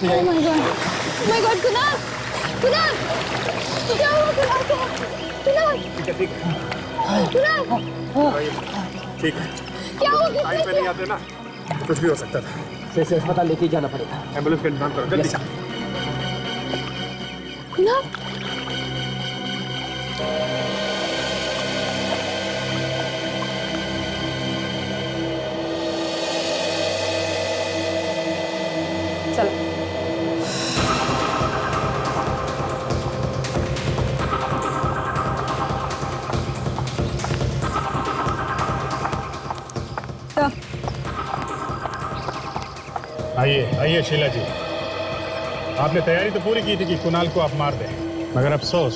Oh my God! Oh my God! Kunal! Kunal! क्या हुआ कुणाल को? कुणाल! ठीक है, ठीक है। कुणाल! ठीक है। क्या हो गया? टाइम पे नहीं आते ना, कुछ भी हो सकता था। से अस्पताल लेके जाना पड़ेगा। एम्बुलेंस का इंतजाम करो जल्दी। कुणाल, चलो। आइए आइए शीला जी, आपने तैयारी तो पूरी की थी कि कुणाल को आप मार दें, मगर अफसोस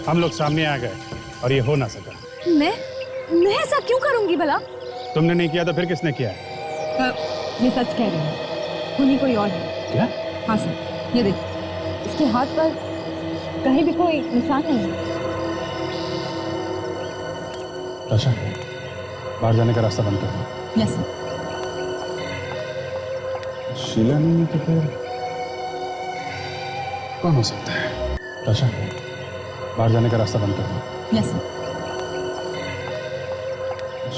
हम लोग सामने आ गए और ये हो ना सका। मैं ऐसा क्यों करूंगी भला? तुमने नहीं किया तो फिर किसने किया? ये सच कह रही हूँ, खूनी कोई और है। क्या? हाँ सर, ये देख, इसके हाथ पर कहीं भी कोई निशान नहीं है। अच्छा, बाहर जाने का रास्ता बंद कर दो। Yes sir. शीला नहीं है तो फिर कौन हो सकता है? अच्छा, बाहर जाने का रास्ता बंद कर दो। Yes sir.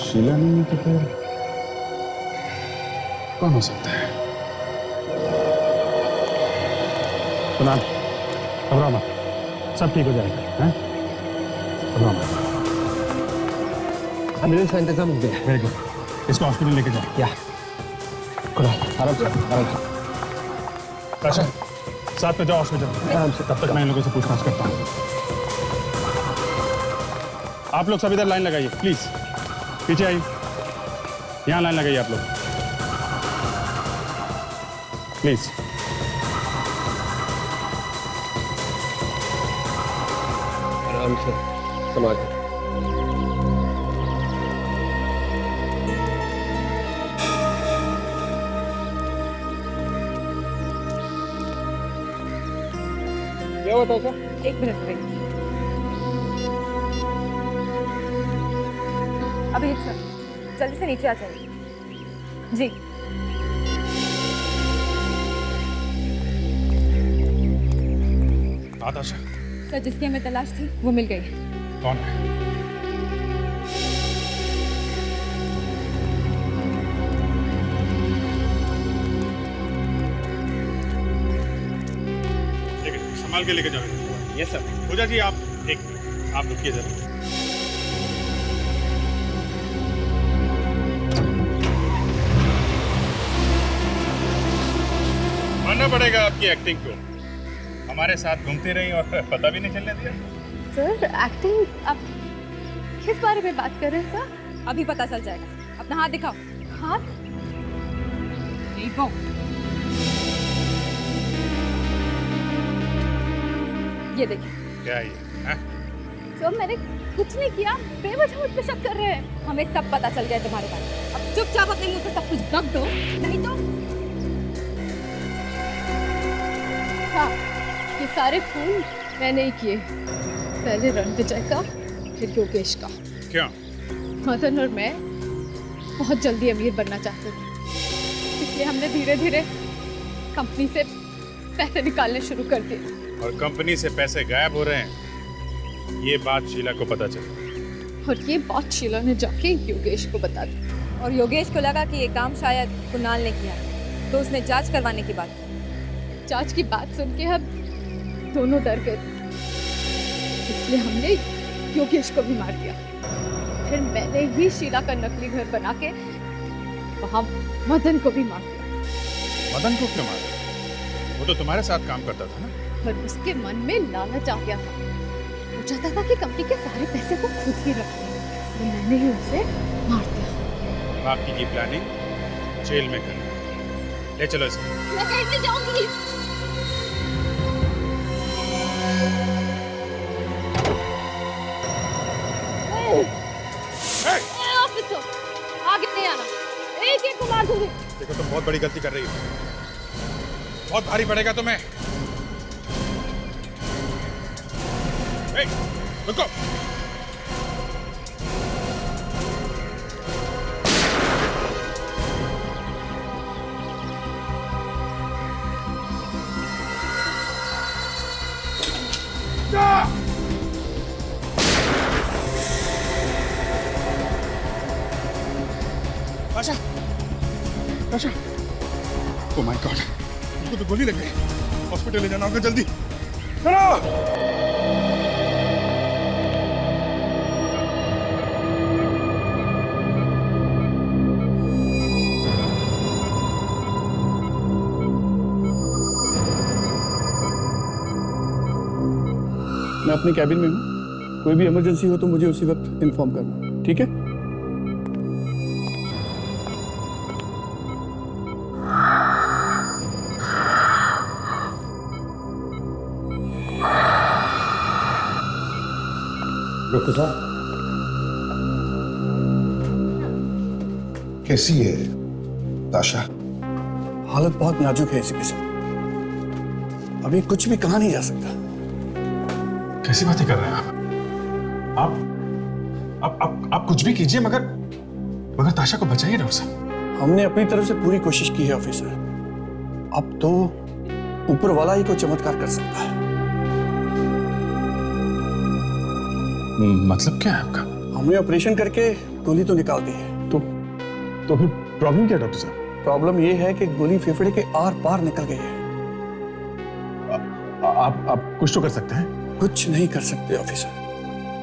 शीला नहीं है तो फिर कौन हो सकता है? कुणाल, घबराओ मत, सब ठीक हो जाएगा। हैं? घबराओ मत। एम्बुलेंस का इंतजाम हो गया। वेरी गुड, इसको हॉस्पिटल लेके जाओ। क्या? कुणाल, आराम से, आराम से। अच्छा, साथ में जाओ हॉस्पिटल। आराम से। तब तक मैं इन लोगों से पूछताछ करता हूँ। आप लोग सब इधर लाइन लगाइए प्लीज, पीछे आइए, यहाँ लाइन लगाइए आप लोग प्लीज। आराम से, संभाल। क्या होता है सर? एक मिनट वेट। अभी सर, जल्दी से नीचे आ जाइए। जी। आताशा, सर, जिसकी हमें तलाश थी वो मिल गई। कौन है? संभाल के लेके जाओ। Yes sir. पूजा जी आप एक मिनट, आप रुकिए जरा। मानना पड़ेगा आपकी एक्टिंग को, हमारे साथ घूमती रही और पता भी नहीं चलने दिया। सर एक्टिंग, आप किस बारे में बात कर रहे हैं सर? अभी पता चल जाएगा। अपना हाथ दिखाओ। हाथ? देखो। ये देखिए। क्या ये? सर मैंने कुछ नहीं किया, बेवजह मुझ पे शक कर रहे हैं। हमें सब पता चल गया तुम्हारे बारे में। अब चुपचाप अपने मुंह से सब कुछ रख दो, नहीं तो। हाँ, ये सारे खून मैं नहीं किए। पहले रणविजय का, फिर योगेश का। क्यों? मदन और मैं बहुत जल्दी अमीर बनना चाहते थे, इसलिए हमने धीरे धीरे कंपनी से पैसे निकालने शुरू कर दिए। और कंपनी से पैसे गायब हो रहे हैं, ये बात शीला को पता चली। और ये बात शीला ने जाके योगेश को बता दी। और योगेश को लगा कि ये काम शायद कुणाल ने किया, तो उसने जांच करवाने की बात की। जांच की बात सुन के हम दोनों डर गए, इसलिए हमने योगेश को भी मार दिया। फिर मैंने ही शीला का नकली घर बना के वहां मदन को भी मार दिया। मदन को क्यों मारा? वो तो तुम्हारे साथ काम करता था ना। पर उसके मन में लालच आ गया था, वो चाहता था कि कंपनी के सारे पैसे वो खुद ही रखे, तो मैंने ही उसे मार दिया। बाकी की प्लानिंग जेल में करनी। ले चलो इसको। मैं कैसे जाऊंगी? ऑफिसर, आगे नहीं आना, एक एक को मार दूंगी। देखो तुम बहुत बड़ी गलती कर रही हो, बहुत भारी पड़ेगा तुम्हें। रुको। ताशा, ओह माय गॉड, इसको तो गोली लग गई। हॉस्पिटल ले जाना होगा जल्दी। चलो। मैं अपनी कैबिन में हूँ, कोई भी इमरजेंसी हो तो मुझे उसी वक्त इन्फॉर्म करना, ठीक है? डॉक्टर साहब, कैसी है ताशा? हालत बहुत नाजुक है इसी के साथ, अभी कुछ भी कहा नहीं जा सकता। कैसी बातें कर रहे हैं आप कुछ भी कीजिए, मगर ताशा को बचाइए डॉक्टर साहब। हमने अपनी तरफ से पूरी कोशिश की है ऑफिसर, अब तो ऊपर वाला ही कोई चमत्कार कर सकता है। मतलब क्या है आपका? हमने ऑपरेशन करके गोली तो निकाल दी है। तो फिर प्रॉब्लम क्या है डॉक्टर साहब? प्रॉब्लम यह है कि गोली फेफड़े के आर पार निकल गई है। आप कुछ तो कर सकते हैं? कुछ नहीं कर सकते ऑफिसर,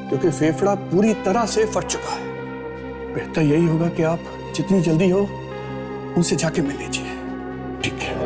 क्योंकि फेफड़ा पूरी तरह से फट चुका है। बेहतर यही होगा कि आप जितनी जल्दी हो उनसे जाके मिल लीजिए, ठीक है?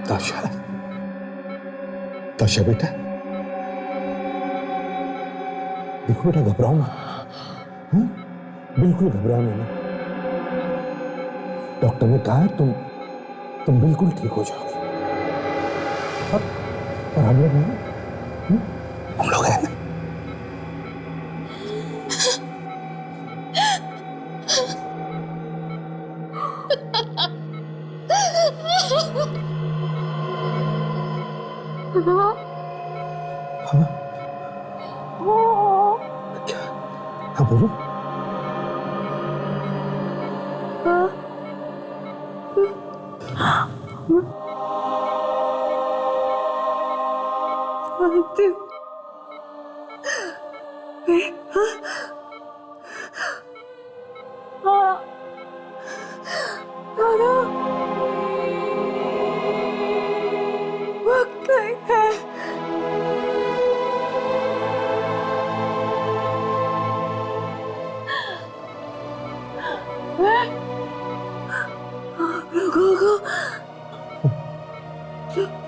ताशा, ताशा बेटा, देखो बेटा, घबराओ मत, बिल्कुल घबराना नहीं। डॉक्टर ने कहा है तुम बिल्कुल ठीक हो जाओगे। और हम लोग हैं, हम लोग हैं ना। हाँ बोलो। वक्त नहीं है। आप लोगों को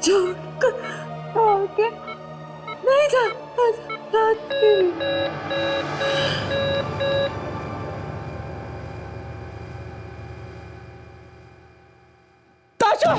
छोड़कर आगे नहीं जाना चाहती। ताशा!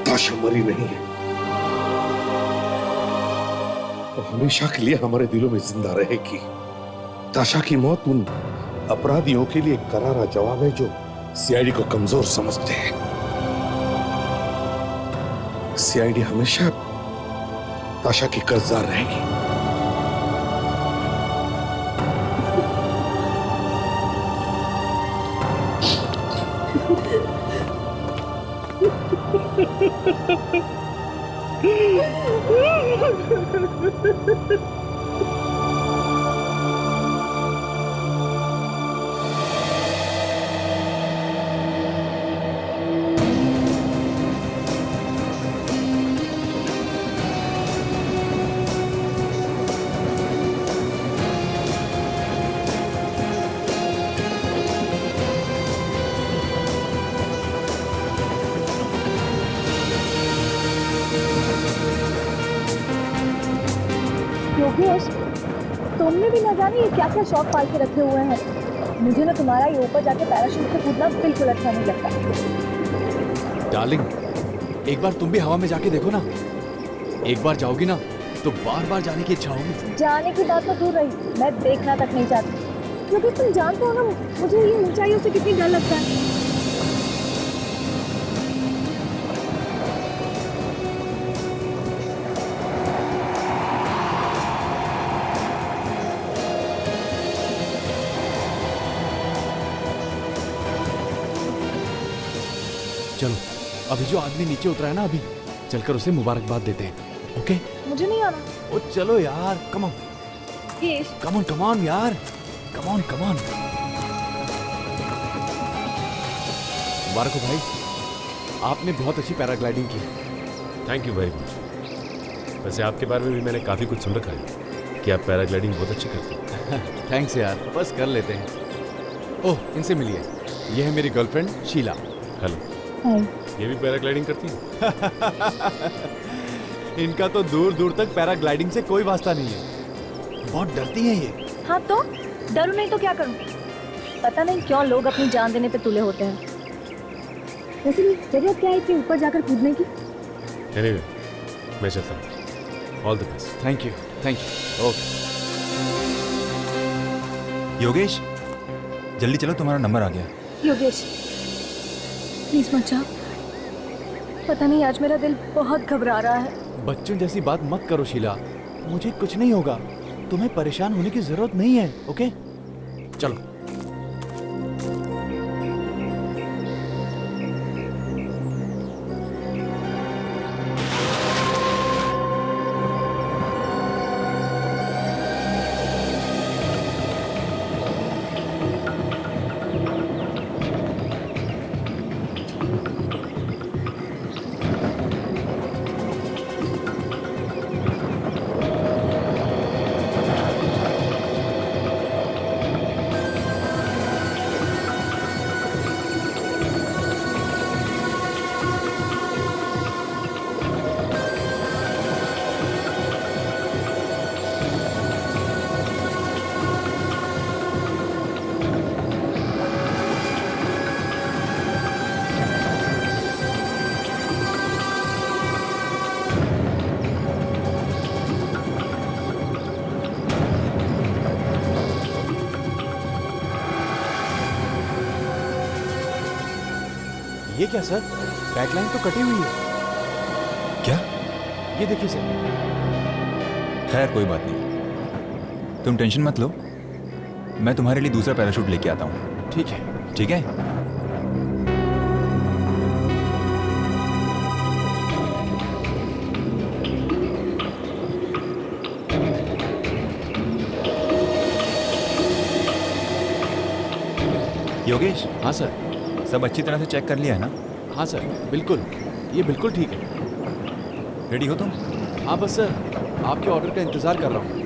ताशा मरी नहीं है, वो हमेशा के लिए हमारे दिलों में जिंदा रहेगी। ताशा की मौत उन अपराधियों के लिए करारा जवाब है जो सीआईडी को कमजोर समझते हैं। सीआईडी हमेशा ताशा की कर्जदार रहेगी। तुमने भी न जाने ये क्या क्या शौक पाल के रखे हुए हैं। मुझे ना तुम्हारा ये ऊपर जाके पैराशूट से कूदना बिल्कुल अच्छा नहीं लगता। डार्लिंग, एक बार तुम भी हवा में जाके देखो ना। एक बार जाओगी ना तो बार बार जाने की इच्छा होगी। जाने की बात तो दूर रही, मैं देखना तक नहीं चाहती, क्योंकि तुम जानते हो ना मुझे ये ऊंचाइयों से कितनी डर लगता है। चलो, अभी जो आदमी नीचे उतरा है ना, अभी चलकर उसे मुबारकबाद देते हैं। ओके? मुझे नहीं आना। ओ चलो यार, come on come on come on यार, कम ऑन कम ऑन। मुबारक हो भाई, आपने बहुत अच्छी पैराग्लाइडिंग की। Thank you very much. वैसे आपके बारे में भी मैंने काफ़ी कुछ सुन रखा है कि आप पैराग्लाइडिंग बहुत अच्छी करते हैं। थैंक्स यार, बस कर लेते हैं। ओह, इनसे मिलिए, ये है मेरी गर्लफ्रेंड शीला। हेलो। ये भी पैराग्लाइडिंग करती है? इनका तो दूर दूर तक पैराग्लाइडिंग से कोई वास्ता नहीं है, बहुत डरती हैं ये। हाँ तो डरू नहीं तो क्या करूं? पता नहीं क्यों लोग अपनी जान देने पे तुले होते हैं। वैसे भी जरूरत क्या है इतनी ऊपर जाकर कूदने की? एनीवे, मैं चलता हूँ। All the best. Thank you thank you. Okay Yogesh, जल्दी चलो, तुम्हारा नंबर आ गया। योगेश प्लीज मत जाओ, पता नहीं आज मेरा दिल बहुत घबरा रहा है। बच्चों जैसी बात मत करो शीला, मुझे कुछ नहीं होगा, तुम्हें परेशान होने की जरूरत नहीं है। ओके चलो। ये क्या सर, बैकलाइन तो कटी हुई है। क्या? ये देखिए सर। खैर कोई बात नहीं, तुम टेंशन मत लो, मैं तुम्हारे लिए दूसरा पैराशूट लेके आता हूँ। ठीक है ठीक है। योगेश। हाँ सर। सब अच्छी तरह से चेक कर लिया है ना? हाँ सर, बिल्कुल, ये बिल्कुल ठीक है। रेडी हो तुम? हाँ बस सर, आपके ऑर्डर का इंतजार कर रहा हूँ।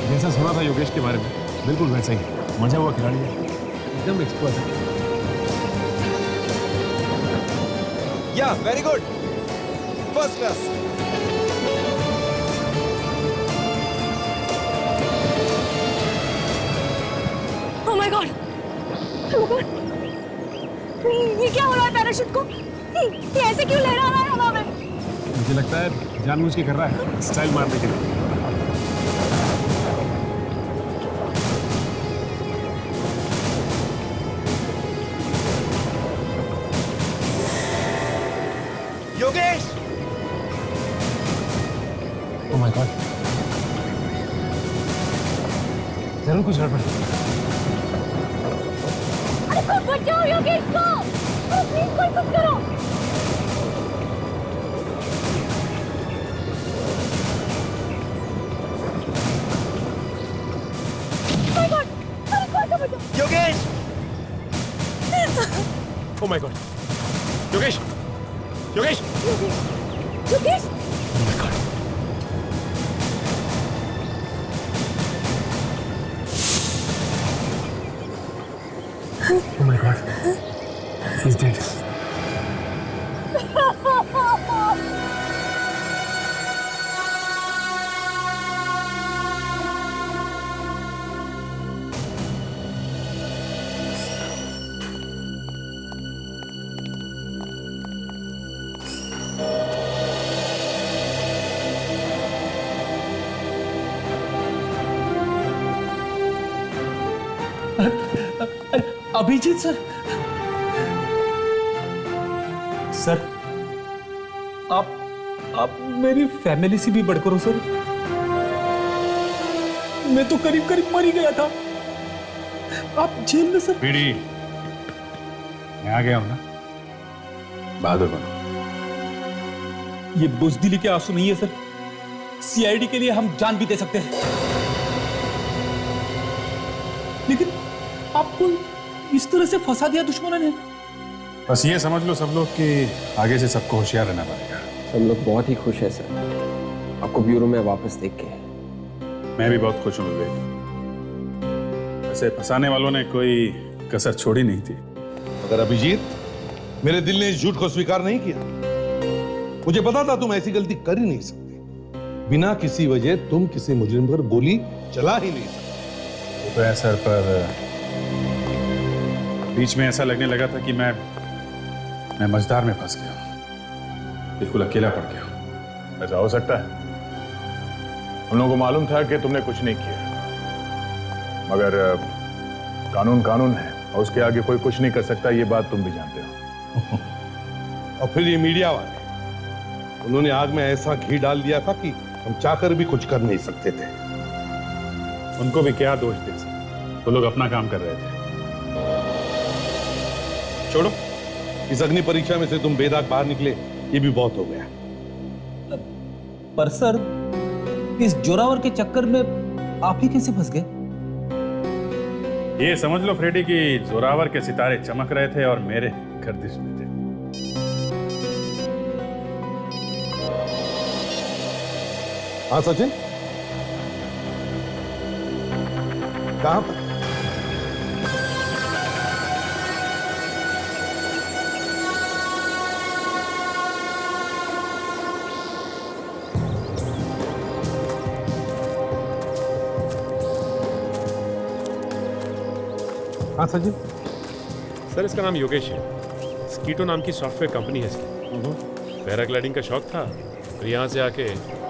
जैसा सुना था योगेश के बारे में, बिल्कुल वैसा ही मजा हुआ खिलाड़ी है, एकदम एक्सपर्ट है। या very good, first class. Oh my God, ये क्या हो रहा है पैराशूट को? ये ऐसे क्यों लहरा रहा है हवा में? मुझे लगता है जानबूझ के कर रहा है, स्टाइल मारने के लिए। योगेश! ओह माय गॉड, जरूर कुछ गड़बड़ है। अरे बचाओ योगेश को, प्लीज कोई कुछ करो। Yogesh! Oh my God, Yogesh! Yogesh! Yogesh! Oh my God! Oh my God. She's dead. Abhijit sir, sir आप मेरी फैमिली से भी बढ़कर हो सर। मैं तो करीब करीब मर ही गया था, आप जेल में सर। पीड़ी, मैं आ गया हूं ना, बहादुर बनो। ये बुजदिली के आंसू नहीं है सर, सीआईडी के लिए हम जान भी दे सकते हैं, लेकिन आपको इस तरह से फंसा दिया दुश्मनों ने। बस ये समझ लो सब लोग कि आगे से सबको होशियार रहना पड़ेगा। सब लोग बहुत ही खुश है सर, आपको ब्यूरो में वापस देख के। मैं भी बहुत खुश हूं विवेक। वैसे फंसाने वालों ने कोई कसर छोड़ी नहीं थी। मगर अभिजीत, मेरे दिल ने इस झूठ को स्वीकार नहीं किया। मुझे पता था तुम ऐसी गलती कर ही नहीं सकते। बिना किसी वजह तुम किसी मुजरिम पर गोली चला ही नहीं सकते। वो तो है सर, पर बीच में ऐसा लगने लगा था कि मैं मझधार में फंस गया हूं, बिल्कुल अकेला पड़ गया हूं। ऐसा हो सकता है? हम लोगों को मालूम था कि तुमने कुछ नहीं किया, मगर कानून कानून है और उसके आगे कोई कुछ नहीं कर सकता, ये बात तुम भी जानते हो। और फिर ये मीडिया वाले, उन्होंने आग में ऐसा घी डाल दिया था कि हम चाहकर भी कुछ कर नहीं सकते थे। उनको भी क्या दोष दे सकते, वो लोग अपना काम कर रहे थे। छोड़ो, इस अग्नि परीक्षा में से तुम बेदाग बाहर निकले, ये भी बहुत हो गया। पर सर, इस जोरावर के चक्कर में आप ही कैसे फंस गए? ये समझ लो फ्रेडी कि जोरावर के सितारे चमक रहे थे और मेरे गर्दिश में थे। हाँ सचिन, कहां पर? हाँ सचिन। सर इसका नाम योगेश है, स्कीटो नाम की सॉफ्टवेयर कंपनी है इसकी। पैराग्लाइडिंग का शौक था तो यहाँ से आके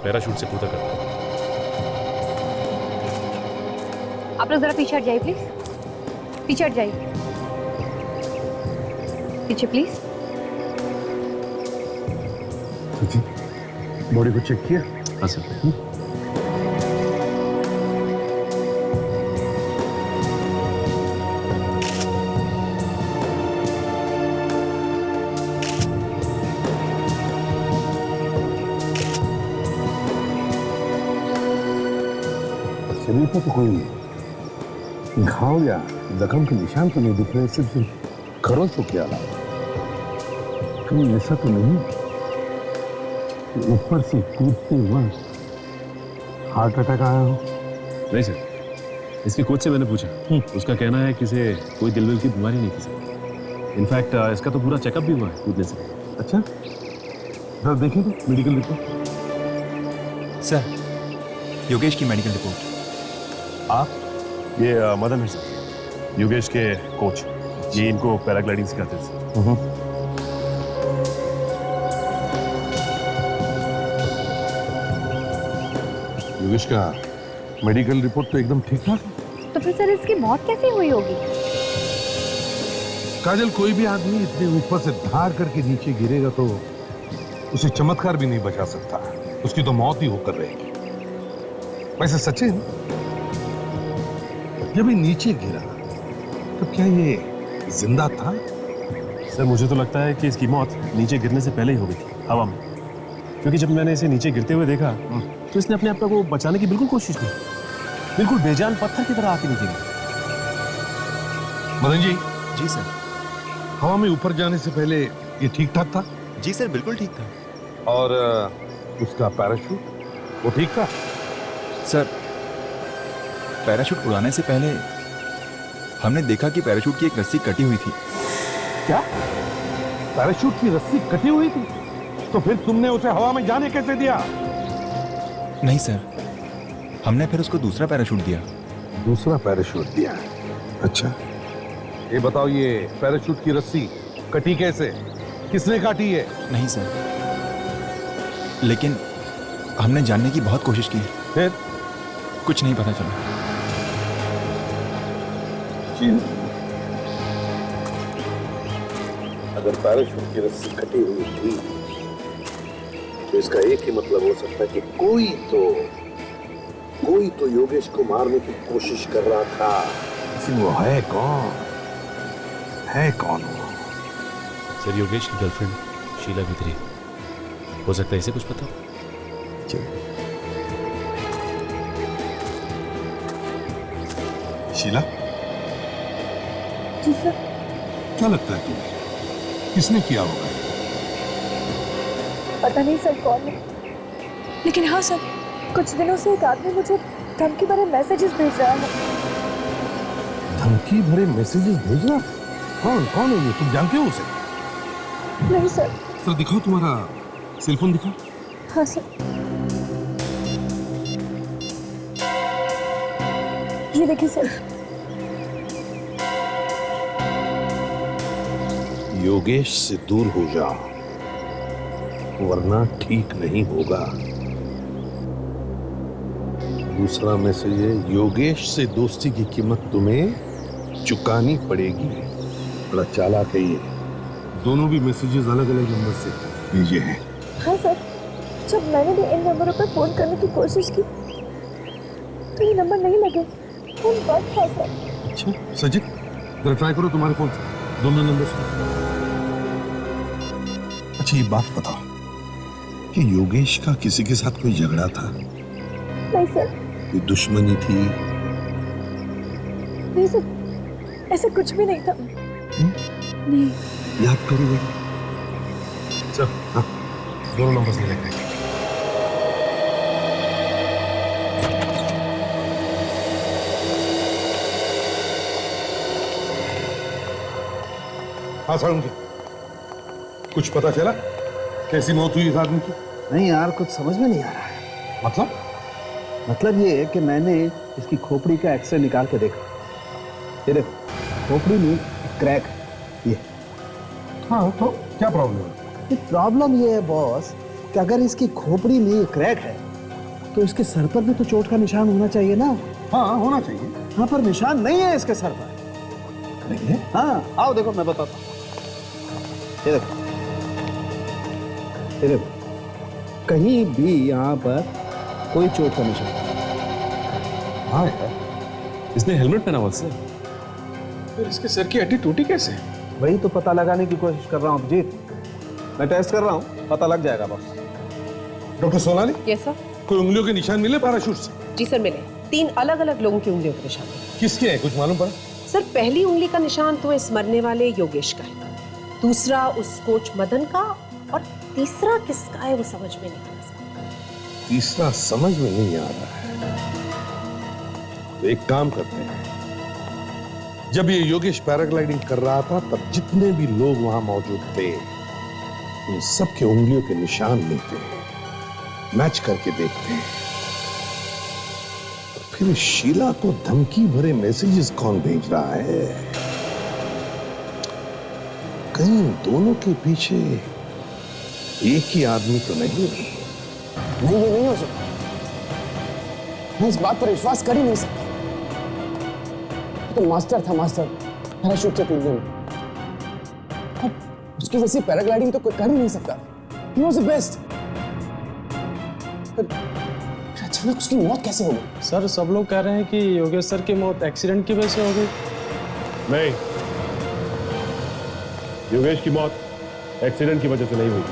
पैराशूट से कूदा करता। आप लोग जरा पीछे हट जाइए प्लीज, पीछे हट जाइए, पीछे प्लीज। सचिन, बॉडी को चेक किया? हाँ सर। शरीर पर तो कोई घाव या जख्म के निशान तो नहीं दिख रहे, सिर्फ खरोंचों के अलावा। कहीं ऐसा तो नहीं कि ऊपर से कूदते वक्त हार्ट अटैक आया हो? नहीं सर, इसके कोच से मैंने पूछा, उसका कहना है कि इसे कोई दिल की बीमारी नहीं थी सर। इनफैक्ट इसका तो पूरा चेकअप भी हुआ है कूदने से। अच्छा, सर देखें तो मेडिकल रिपोर्ट। सर, योगेश की मेडिकल रिपोर्ट। आप? ये मदन है सर, योगेश के कोच। ये इनको पैराग्लाइडिंग सिखाते थे। योगेश का मेडिकल रिपोर्ट तो एकदम ठीक ठाक है। तो फिर सर इसकी मौत कैसे हुई होगी? काजल, कोई भी आदमी इतने ऊपर से धार करके नीचे गिरेगा तो उसे चमत्कार भी नहीं बचा सकता, उसकी तो मौत ही होकर रहेगी। वैसे सचिन, जब ये नीचे गिरा तो क्या ये जिंदा था? सर मुझे तो लगता है कि इसकी मौत नीचे गिरने से पहले ही हो गई थी, हवा में। क्योंकि जब मैंने इसे नीचे गिरते हुए देखा तो इसने अपने आप को बचाने की बिल्कुल कोशिश की, बिल्कुल बेजान पत्थर की तरह आके नीचे गिरी। मदन जी। जी सर। हवा में ऊपर जाने से पहले ये ठीक ठाक था? जी सर, बिल्कुल ठीक था। और उसका पैराशूट, वो ठीक था? सर, पैराशूट उड़ाने से पहले हमने देखा कि पैराशूट की एक रस्सी कटी हुई थी। क्या पैराशूट की रस्सी कटी हुई थी? तो फिर तुमने उसे हवा में जाने कैसे दिया? नहीं सर, हमने फिर उसको दूसरा पैराशूट दिया। दूसरा पैराशूट दिया? अच्छा, ये बताओ, ये पैराशूट की रस्सी कटी कैसे? किसने काटी है? नहीं सर, लेकिन हमने जानने की बहुत कोशिश की। फिर कुछ नहीं पता चला। अगर पैराशूट की रस्सी कटी हुई थी तो इसका एक ही मतलब हो सकता है कि कोई तो योगेश को मारने की कोशिश कर रहा था। वो है कौन? है कौन वो? सर, योगेश की गर्लफ्रेंड शीला भित्री। हो सकता है इसे कुछ पता हो। शीला, जी सर। क्या लगता है तुम्हें किसने किया होगा? पता नहीं सर कौन है, लेकिन हाँ सर, कुछ दिनों से एक आदमी मुझे धमकी भरे मैसेजेस भेज रहा है। धमकी भरे मैसेजेस भेज रहा? कौन है ये? तुम जानते हो उसे? नहीं सर। सर दिखाओ, तुम्हारा सेलफोन दिखाओ। हाँ सर, ये देखिए सर। योगेश से दूर हो जा, वरना ठीक नहीं होगा। दूसरा मैसेज है, योगेश से दोस्ती की कीमत तुम्हें चुकानी पड़ेगी। बड़ा चालाक है ये। दोनों भी मैसेजेस अलग अलग नंबर से भेजे हैं। हाँ सर, जब मैंने भी इन नंबरों पर फोन करने की कोशिश की तो ये नंबर नहीं लगे, फोन बंद था सर। अच्छा सजित, जरा ट्राई करो तुम्हारे फोन से, दोनों नंबर से। अच्छा, ये बात बताओ कि योगेश का किसी के साथ कोई झगड़ा था? नहीं सर। कोई दुश्मनी थी? नहीं सर, ऐसा कुछ भी नहीं था। नहीं। याद करो बेटा। चल, हाँ, दोनों नंबर से लेकर। हाँ सारुण जी, कुछ पता चला कैसी मौत हुई इस आदमी की? नहीं यार, कुछ समझ में नहीं आ रहा है। मतलब ये है कि मैंने इसकी खोपड़ी का एक्सरे निकाल के देखा। ये देखो, खोपड़ी में क्रैक है ये। हाँ, तो क्या प्रॉब्लम है? प्रॉब्लम ये है बॉस कि अगर इसकी खोपड़ी में ये क्रैक है तो इसके सर पर भी तो चोट का निशान होना चाहिए ना। हाँ, होना चाहिए। हाँ, पर निशान नहीं है इसके सर पर। नहीं है? हाँ, आओ देखो, मैं बताता हूँ। ये देखो, ये देखो, कहीं भी यहाँ पर कोई चोट का निशान। हाँ यार, इसने हेलमेट पहना हुआ सर। फिर इसके सर की हड्डी टूटी कैसे? वही तो पता लगाने की कोशिश कर रहा हूँ अभिजीत। मैं टेस्ट कर रहा हूँ, पता लग जाएगा boss. Doctor Sonali, yes sir. कोई उंगलियों के निशान मिले पैराशूट से? जी सर, मिले। 3 अलग अलग लोगों की उंगलियों के निशान। किसके हैं, कुछ मालूम पड़ा? सर, पहली उंगली का निशान तो इस मरने वाले योगेश का है, दूसरा उस कोच मदन का, और तीसरा किसका है वो समझ में नहीं आ रहा। तीसरा समझ में नहीं आ रहा है। तो एक काम करते हैं, जब ये योगेश पैराग्लाइडिंग कर रहा था तब जितने भी लोग वहां मौजूद थे उन सबके उंगलियों के निशान लेते हैं, मैच करके देखते हैं। फिर शीला को धमकी भरे मैसेजेस कौन भेज रहा है? कहीं दोनों के पीछे एक ही आदमी तो नहीं? नहीं, ये नहीं हो सकता। मैं इस बात पर विश्वास कर ही नहीं सकता। तो मास्टर था, मास्टर पैराशूट से कूदने में। अब उसकी जैसी पैराग्लाइडिंग तो कोई कर ही नहीं सकता। He was the best. अचानक उसकी मौत कैसे हो गई? सर, सब लोग कह रहे हैं कि योगेश सर की मौत एक्सीडेंट की वजह से हो गई। नहीं, योगेश की मौत एक्सीडेंट की वजह से नहीं हुई,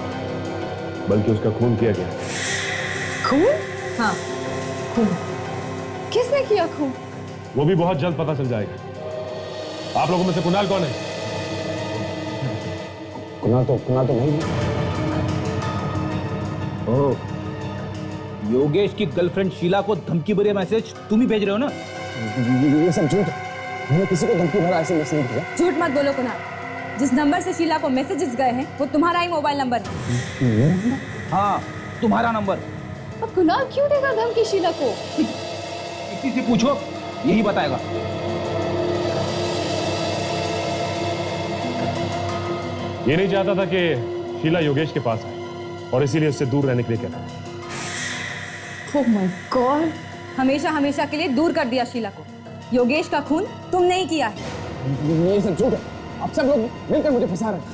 बल्कि उसका खून किया गया। खून? हाँ, खून। किसने किया खून? वो भी बहुत जल्द पता चल जाएगा। आप लोगों में से कुणाल कौन है? कुणाल तो नहीं। ओह, योगेश की गर्लफ्रेंड शीला को धमकी भरे मैसेज तुम ही भेज रहे हो ना? ये सब झूठ। मैंने किसी को धमकी भरा ऐसे मैसेज भेजा? झूठ मत बोलो कुणाल, जिस नंबर से शीला को मैसेजेस गए हैं वो तुम्हारा ही मोबाइल नंबर है। हाँ, तुम्हारा नंबर। अब कुणाल क्यों देगा धमकी शीला को? किसी से पूछो, यही बताएगा। ये नहीं चाहता था कि शीला योगेश के पास आए और इसीलिए उससे दूर रहने के लिए कहता। ओह माय गॉड, हमेशा हमेशा के लिए दूर कर दिया शीला को। योगेश का खून तुमने ही किया है। ये सब झूठ है, आप सब लोग मिलकर मुझे फंसा रहे हैं।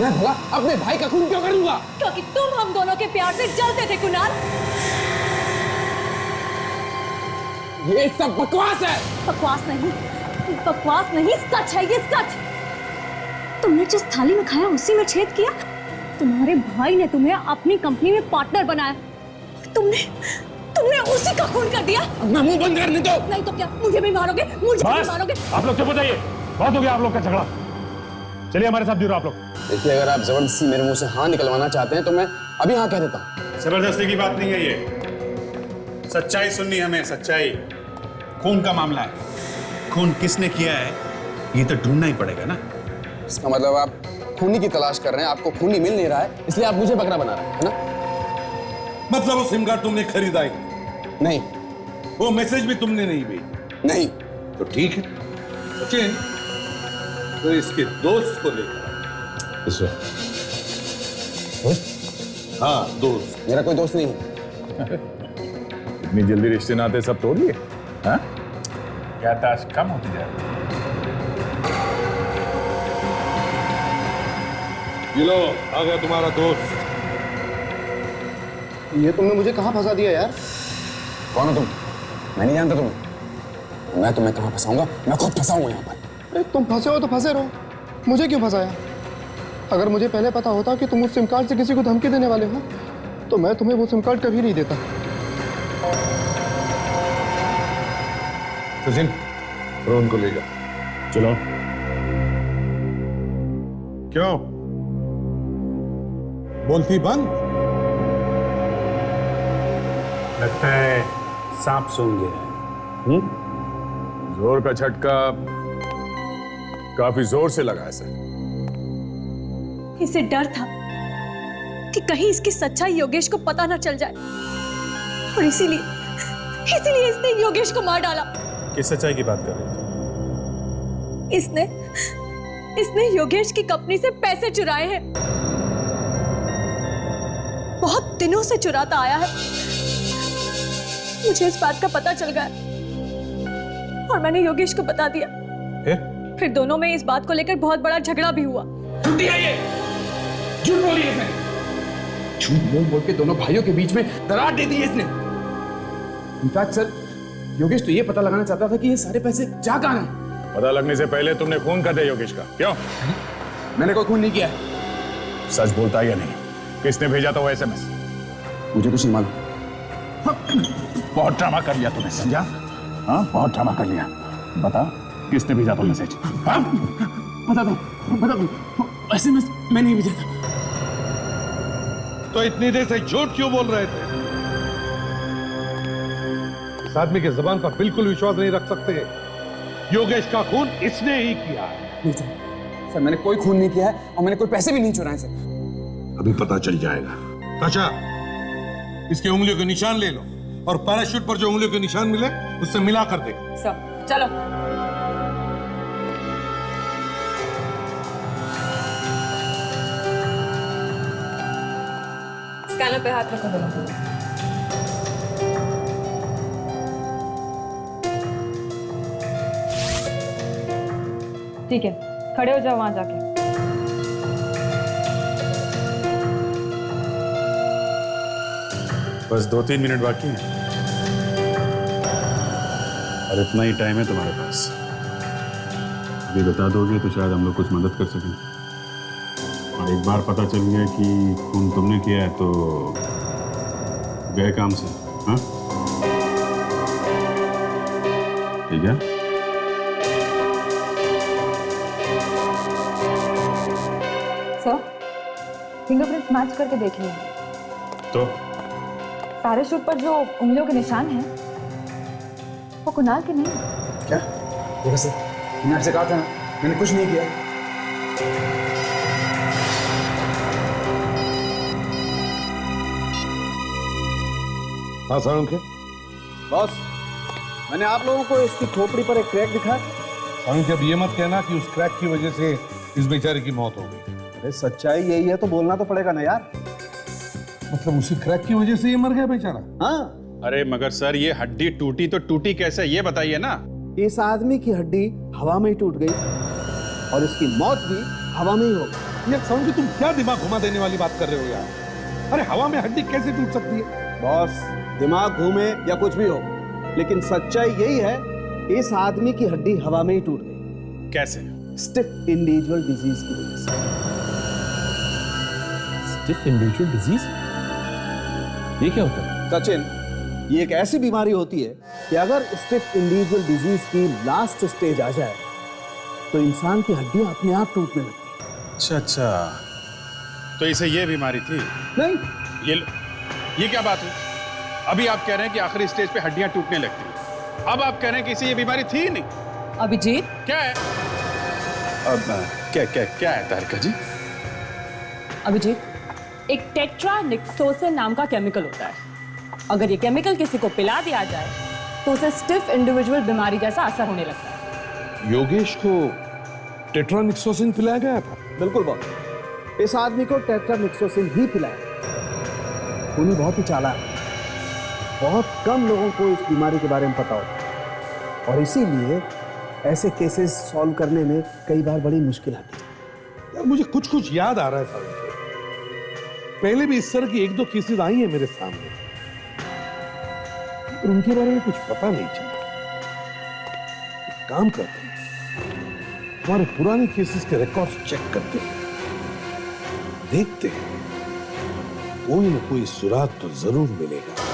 मैं भला अपने भाई का खून क्यों करूंगा? क्योंकि तुम हम दोनों के प्यार से जलते थे कुणाल। ये सब बकवास है। बकवास नहीं, सच है ये, सच। तुमने जिस थाली में खाया उसी में छेद किया। तुम्हारे भाई ने तुम्हें अपनी कंपनी में पार्टनर बनाया। तुमने उसी का खून कर दिया। मैं मुंह बंद करने दो। नहीं तो क्या, मुझे भी मारोगे? आप लोग चुप हो जाइए, बहुत हो गया आप लोग का झगड़ा। चलिए हमारे साथ जुड़ो आप लोग। देखिए, अगर आप जबरदस्ती मेरे मुंह से हाँ निकलवाना चाहते हैं तो मैं अभी हाँ कह देता हूँ। जबरदस्ती की बात नहीं है ये, सच्चाई सुननी हमें, सच्चाई। खून का मामला है, खून किसने किया है ये तो ढूंढना ही पड़ेगा ना। इसका मतलब आप खूनी की तलाश कर रहे हैं, आपको खूनी मिल नहीं रहा है इसलिए आप मुझे बकरा बना रहे हैं, है ना? मतलब वो सिम कार्ड तुमने खरीदा ही नहीं, वो मैसेज भी तुमने नहीं भेजी? नहीं। तो ठीक है सचिन, तो इसके दोस्त को लेकर। दोस्त? हाँ दोस्त। मेरा कोई दोस्त नहीं है। इतनी जल्दी रिश्ते नाते सब तोड़ लिए? हाँ? क्या ताश कम होती जाए। ये लो, आ गया तुम्हारा दोस्त। ये तुमने मुझे कहाँ फंसा दिया यार? कौन हो तुम? मैं नहीं जानता तुम्हें। मैं तुम्हें कहाँ फंसाऊंगा? मैं खुद फंसा हूँ यहाँ पर। अरे तुम फंसे हो तो फंसे रहो, मुझे क्यों फंसाया? अगर मुझे पहले पता होता कि तुम उस सिम कार्ड से किसी को धमकी देने वाले हो तो मैं तुम्हें वो सिम कार्ड कभी नहीं देता। सचिन, रोहन को ले जा। चलो। क्यों बोलती बंद? लगता है सांप सूंघ गया। जोर का झटका काफी जोर से लगा है सर। इसे डर था कि कहीं इसकी सच्चाई योगेश को पता ना चल जाए और इसीलिए इसने योगेश को मार डाला। किस सच्चाई की बात कर रहे हो? इसने योगेश की कंपनी से पैसे चुराए हैं। बहुत दिनों से चुराता आया है। मुझे इस बात का पता चल गया और मैंने योगेश को बता दिया। फिर दोनों में इस बात को लेकर बहुत बड़ा झगड़ा भी हुआ। झूठ बोली इसने। झूठ बोल बोल के दोनों भाइयों के बीच में दरार दे दी इसने। इनफैक्ट सर, योगेश तो ये पता लगाना चाहता था कि ये सारे पैसे जा कहां गए। पता लगने से पहले तुमने खून कर दिया योगेश का। क्यों? मैंने कोई खून नहीं किया। सच बोलता है या नहीं? किसने भेजा था वो एसएमएस? मुझे कुछ नहीं मालूम। बहुत ड्रामा कर लिया तूने, समझा? हाँ, बहुत ड्रामा कर लिया। बता, किसने भेजा था मैसेज? हाँ? बता दो। एसएमएस मैं नहीं भेजा था। तो इतनी देर से झूठ क्यों बोल रहे थे? इस आदमी के जबान पर बिल्कुल विश्वास नहीं रख सकते। योगेश का खून इसने ही किया है। नहीं सर, मैंने कोई खून नहीं किया है और मैंने कोई पैसे भी नहीं चुराए सर। अभी पता चल जाएगा। ताशा, इसके उंगलियों के निशान ले लो और पैराशूट पर जो उंगलियों के निशान मिले उससे मिला कर दे। सब चलो। स्कैनर पे हाथ रखो दोनों। ठीक है, खड़े हो जाओ वहां जाके। बस 2-3 मिनट बाकी हैं और इतना ही टाइम है तुम्हारे पास। अभी बता दोगे तो शायद हम लोग कुछ मदद कर सकें। और एक बार पता चल गया कि खून तुमने किया है तो गए काम से। हाँ, ठीक है? सर, फिंगरप्रिंट्स मैच करके देख लिए। तो पैराशूट पर जो उंगलियों के निशान हैं वो कुणाल के नहीं। क्या? देखो सर, मैंने आपसे कहा था ना, मैंने कुछ नहीं किया। हाँ साळुंखे, बॉस, मैंने आप लोगों को इसकी खोपड़ी पर एक क्रैक दिखा। साळुंखे, अब ये मत कहना कि उस क्रैक की वजह से इस बेचारे की मौत हो गई। अरे सच्चाई यही है तो बोलना तो पड़ेगा ना यार। मतलब उसी क्रैक की वजह से ये मर गया बेचारा? हाँ। अरे मगर सर, ये हड्डी टूटी तो टूटी कैसे, ये बताइए ना। इस आदमी की हड्डी हवा में ही टूट गई और इसकी मौत भी हवा में ही हो गई। यार साळुंखे, तुम क्या दिमाग घुमा देने वाली बात कर रहे हो यार? अरे हवा में हड्डी कैसे टूट सकती है? बॉस, दिमाग घूमे या कुछ भी हो, लेकिन सच्चाई यही है, इस आदमी की हड्डी हवा में ही टूट गई। कैसे? स्टिफ इंडिविजुअल डिजीज की वजह से। Stiff individual disease? ये क्या होता है? सचिन, ये एक ऐसी बीमारी होती है कि अगर स्टिफ इंडिविजुअल डिजीज की लास्ट स्टेज आ जाए तो इंसान की हड्डियां अपने आप टूटने लगती हैं। अच्छा अच्छा, तो इसे ये बीमारी थी? नहीं। ये क्या बात है? अभी आप कह रहे हैं कि आखिरी स्टेज पे हड्डियां टूटने लगती हैं, अब आप कह रहे हैं कि इसे ये बीमारी थी ही नहीं। अभिजीत, क्या है? अब क्या है तारिका जी? अभिजीत, एक टेट्रानिक्सोसिन नाम का केमिकल होता है। अगर ये केमिकल किसी को पिला दिया जाए तो उसे स्टिफ इंडिविजुअल बीमारी जैसा असर होने लगता है। योगेश को टेट्रानिक्सोसिन पिलाया गया था? बिल्कुल बॉस, इस आदमी को टेट्रानिक्सोसिन ही पिलाया। उन्हें बहुत ही चालाक है, बहुत कम लोगों को इस बीमारी के बारे में पता होता और इसीलिए ऐसे केसेस सॉल्व करने में कई बार बड़ी मुश्किल आती है। यार मुझे कुछ कुछ याद आ रहा है साहब, पहले भी इस तरह की एक दो केसेस आई है मेरे सामने, पर उनके बारे में कुछ पता नहीं चला। एक काम करते हैं, हमारे पुराने केसेस के रिकॉर्ड्स चेक करते हैं, देखते हैं, कोई ना कोई सुराग तो जरूर मिलेगा।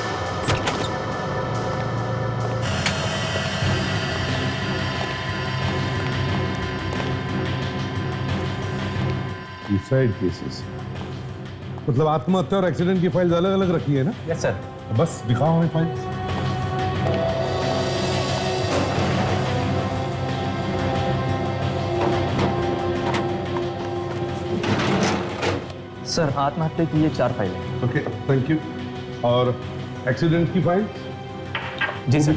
सुसाइड केसेस, मतलब आत्महत्या और एक्सीडेंट की फाइल्स अलग अलग रखी है ना? Yes sir. बस दिखाओ हमें फाइल्स। सर, आत्महत्या की ये 4 फाइल है। Okay, thank you. और एक्सीडेंट की फाइल? जी सर।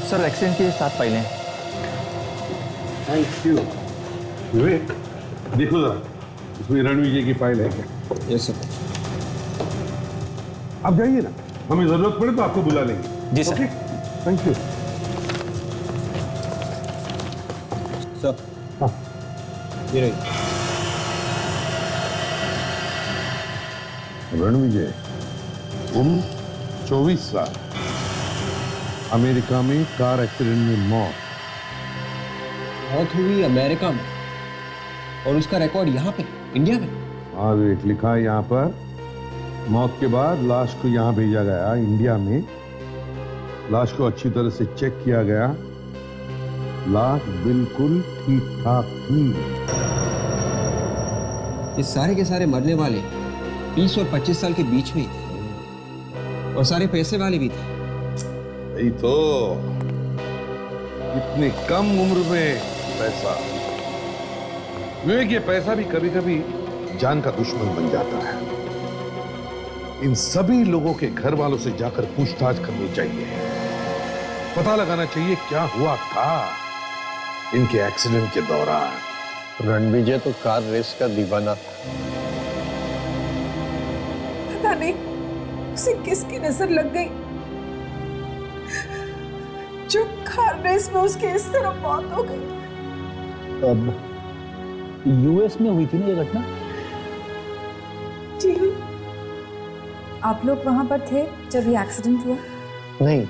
सर, एक्सीडेंट की ये 7 फाइलें हैं। Thank you. विवेक, देखो जरा, इसमें रणविजय की फाइल है क्या? Yes sir. आप जाइए ना, हमें जरूरत पड़े तो आपको बुला लेंगे। जी सर। Thank you sir. हाँ, ये रही। रणविजय, उम्र 24 साल, अमेरिका में कार एक्सीडेंट में मौत। मौत हुई अमेरिका में और उसका रिकॉर्ड यहाँ पे इंडिया में? हाँ विवेक, लिखा है यहाँ पर, मौत के बाद लाश को यहाँ भेजा गया इंडिया में, लाश को अच्छी तरह से चेक किया गया, लाश बिल्कुल ठीक ठाक थी। ये सारे के सारे मरने वाले 20 और 25 साल के बीच में ही थे और सारे पैसे वाले भी थे। यही तो, इतनी कम उम्र में पैसा। विवेक, ये पैसा भी कभी कभी जान का दुश्मन बन जाता है। इन सभी लोगों के घर वालों से जाकर पूछताछ करनी चाहिए, पता लगाना चाहिए क्या हुआ था इनके एक्सीडेंट के दौरान। रणविजय तो कार रेस का दीवाना था। पता नहीं उसे किसकी नजर लग गई जो कार रेस में उसकी इस तरह मौत हो गई। अब यूएस में हुई थी ना ये घटना? जी। आप लोग वहां पर थे जब ये एक्सीडेंट हुआ? नहीं,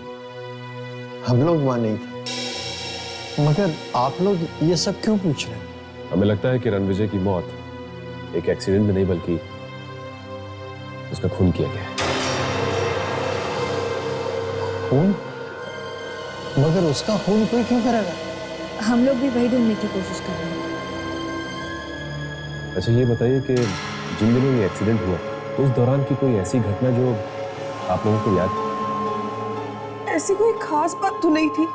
हम लोग वहां नहीं थे। मगर आप लोग ये सब क्यों पूछ रहे हैं? हमें लगता है कि रणविजय की मौत एक एक्सीडेंट में नहीं बल्कि उसका खून किया गया है। खून? मगर उसका खून कोई क्यों करेगा? हम लोग भी वही ढूंढने की कोशिश कर रहे हैं। अच्छा ये बताइए कि जिन दिनों ये एक्सीडेंट हुआ तो उस दौरान की कोई ऐसी घटना जो आप लोगों को याद है? ऐसी कोई खास बात तो नहीं थी,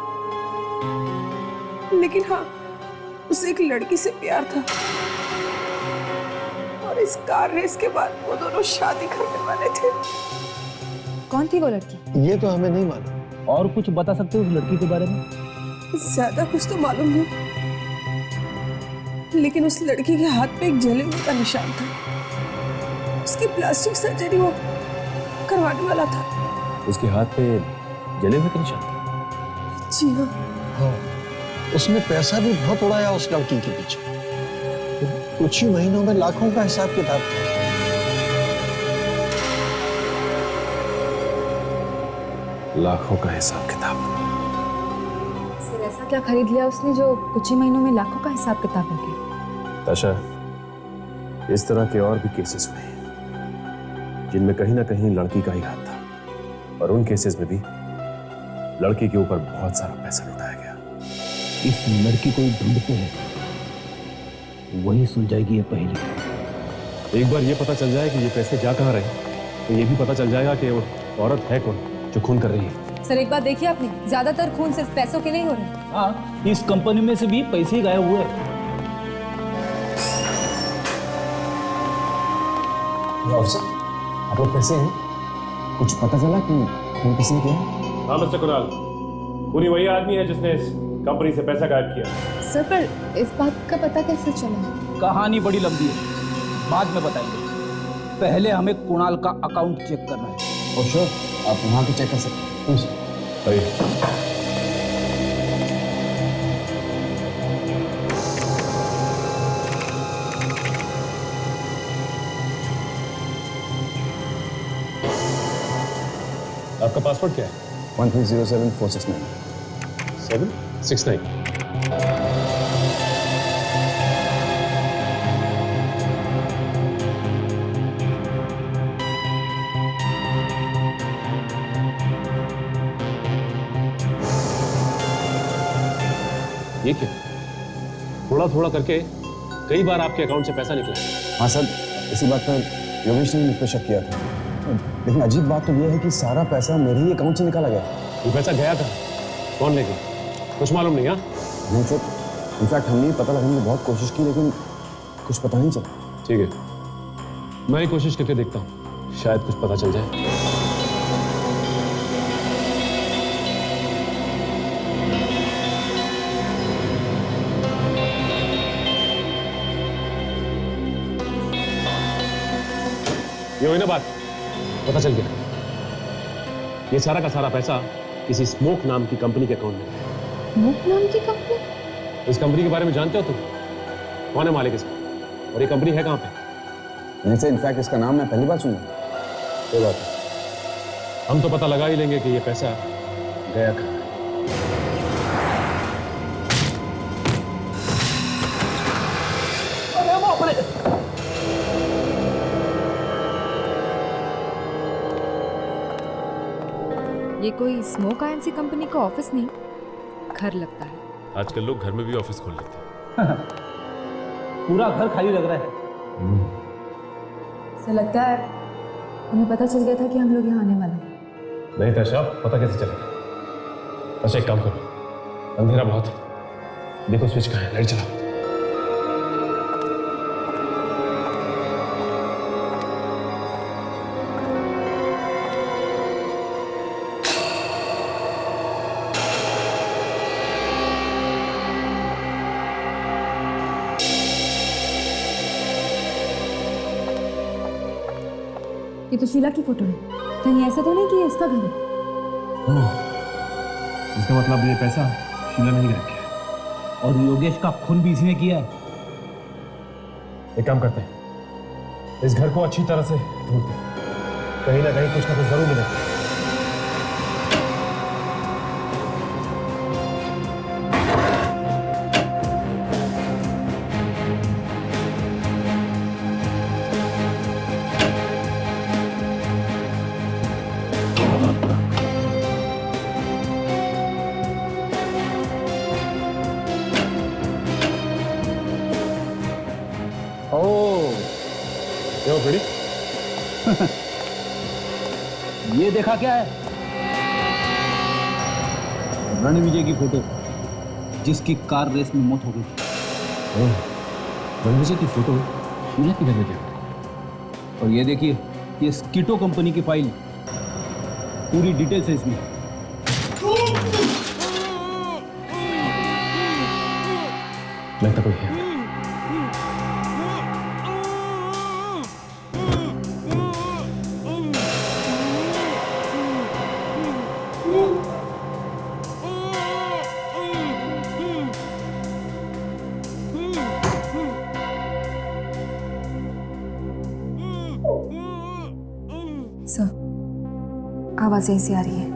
लेकिन हाँ, उसे एक लड़की से प्यार था और इस कार रेस के बाद वो दोनों शादी करने वाले थे। कौन थी वो लड़की? ये तो हमें नहीं मालूम। और कुछ बता सकते हो उस लड़की के बारे में? ज्यादा कुछ तो मालूम नहीं, लेकिन उस लड़की के हाथ पे एक जले हुए का निशान था। उसकी प्लास्टिक सर्जरी वो करवाने वाला था। उसके हाथ पे जले हुए का निशान था? जी हाँ। हाँ, उसने पैसा भी बहुत उड़ाया उस लड़की के पीछे। कुछ ही महीनों में लाखों का हिसाब किताब। लाखों का हिसाब किताब। सिर्फ ऐसा क्या खरीद लिया उसने जो कुछ ही महीनों में लाखों का हिसाब किताब हो गया? ताशा, इस तरह के और भी केसेस हुए जिनमें कहीं ना कहीं लड़की का ही हाथ था, और उन केसेस में भी लड़की के ऊपर बहुत सारा पैसा लुटाया गया। इस लड़की को ही ढूंढते हैं, वही सुलझाएगी ये पहेली। एक बार ये पता चल जाए कि ये पैसे जा कहाँ रहे, तो ये भी पता चल जाएगा कि वो औरत है कौन जो खून कर रही है। सर एक बात देखिए आपने, ज्यादातर खून सिर्फ पैसों के लिए हो रहे हैं। हाँ, इस कंपनी में से भी पैसे ही गायब हुए। ऑफिसर, आप लोग कैसे हैं? कुछ पता चला कि खून किसने किया? हाँ मिस्टर कुणाल, पूरी वही आदमी है जिसने इस कंपनी से पैसा गायब किया। सर पर इस बात का पता कैसे चला? कहानी बड़ी लंबी है, बाद में बताएंगे। पहले हमें कुणाल का अकाउंट चेक करना है। और श्योर, आप वहाँ भी चेक कर सकते हैं। आपका पासवर्ड क्या है? 1307469 769। ये क्या? थोड़ा थोड़ा करके कई बार आपके अकाउंट से पैसा निकला। हाँ सर, इसी बात पर योगेश ने मुझ पर शक किया था। लेकिन अजीब बात तो यह है कि सारा पैसा मेरे ही अकाउंट से निकाला गया। ये पैसा गया कहाँ? कौन ले गया? कुछ मालूम नहीं? हाँ नहीं सर, इनफैक्ट हमने पता लगाने की बहुत कोशिश की, लेकिन कुछ पता नहीं चला। ठीक है, मैं ही कोशिश करके देखता हूँ, शायद कुछ पता चल जाए। ये हुई ना बात, पता चल गया। ये सारा का सारा पैसा किसी स्मोक नाम की कंपनी के अकाउंट में। स्मोक नाम की कंपनी? इस कंपनी के बारे में जानते हो तुम? कौन है मालिक इसका? और ये कंपनी है कहाँ पे? नहीं सर, इनफैक्ट इसका नाम मैं पहली बार सुना। कोई बात नहीं, हम तो पता लगा ही लेंगे कि ये पैसा गया कहाँ है। ये कोई स्मोक आयन सी कंपनी का ऑफिस नहीं, घर लगता है। आजकल लोग घर में भी ऑफिस खोल लेते हैं। पूरा घर खाली लग रहा है। ऐसा लगता है उन्हें पता चल गया था कि हम लोग यहाँ आने वाले हैं। नहीं ताशा, पता कैसे चलेगा? ताशा एक काम करो, अंधेरा बहुत है, देखो स्विच कहाँ है, लाइट चलाओ। ये तो शीला की फोटो है, कहीं ऐसा तो नहीं कि ये इसका घर है? इसका मतलब ये पैसा शीला ने ही गायब किया। और योगेश का खून भी इसी ने किया है। एक काम करते हैं, इस घर को अच्छी तरह से ढूंढते हैं, कहीं ना कहीं कुछ ना कुछ जरूर मिलेगा। रेडी? ये देखा क्या है? रणविजय की फोटो, जिसकी कार रेस में मौत हो गई थी। रणविजय की फोटो शीला की लगे थे। और ये देखिए, ये स्कीटो कंपनी की फाइल, पूरी डिटेल्स है इसमें। लगता कोई है। सर, आवाज यहीं से आ रही है।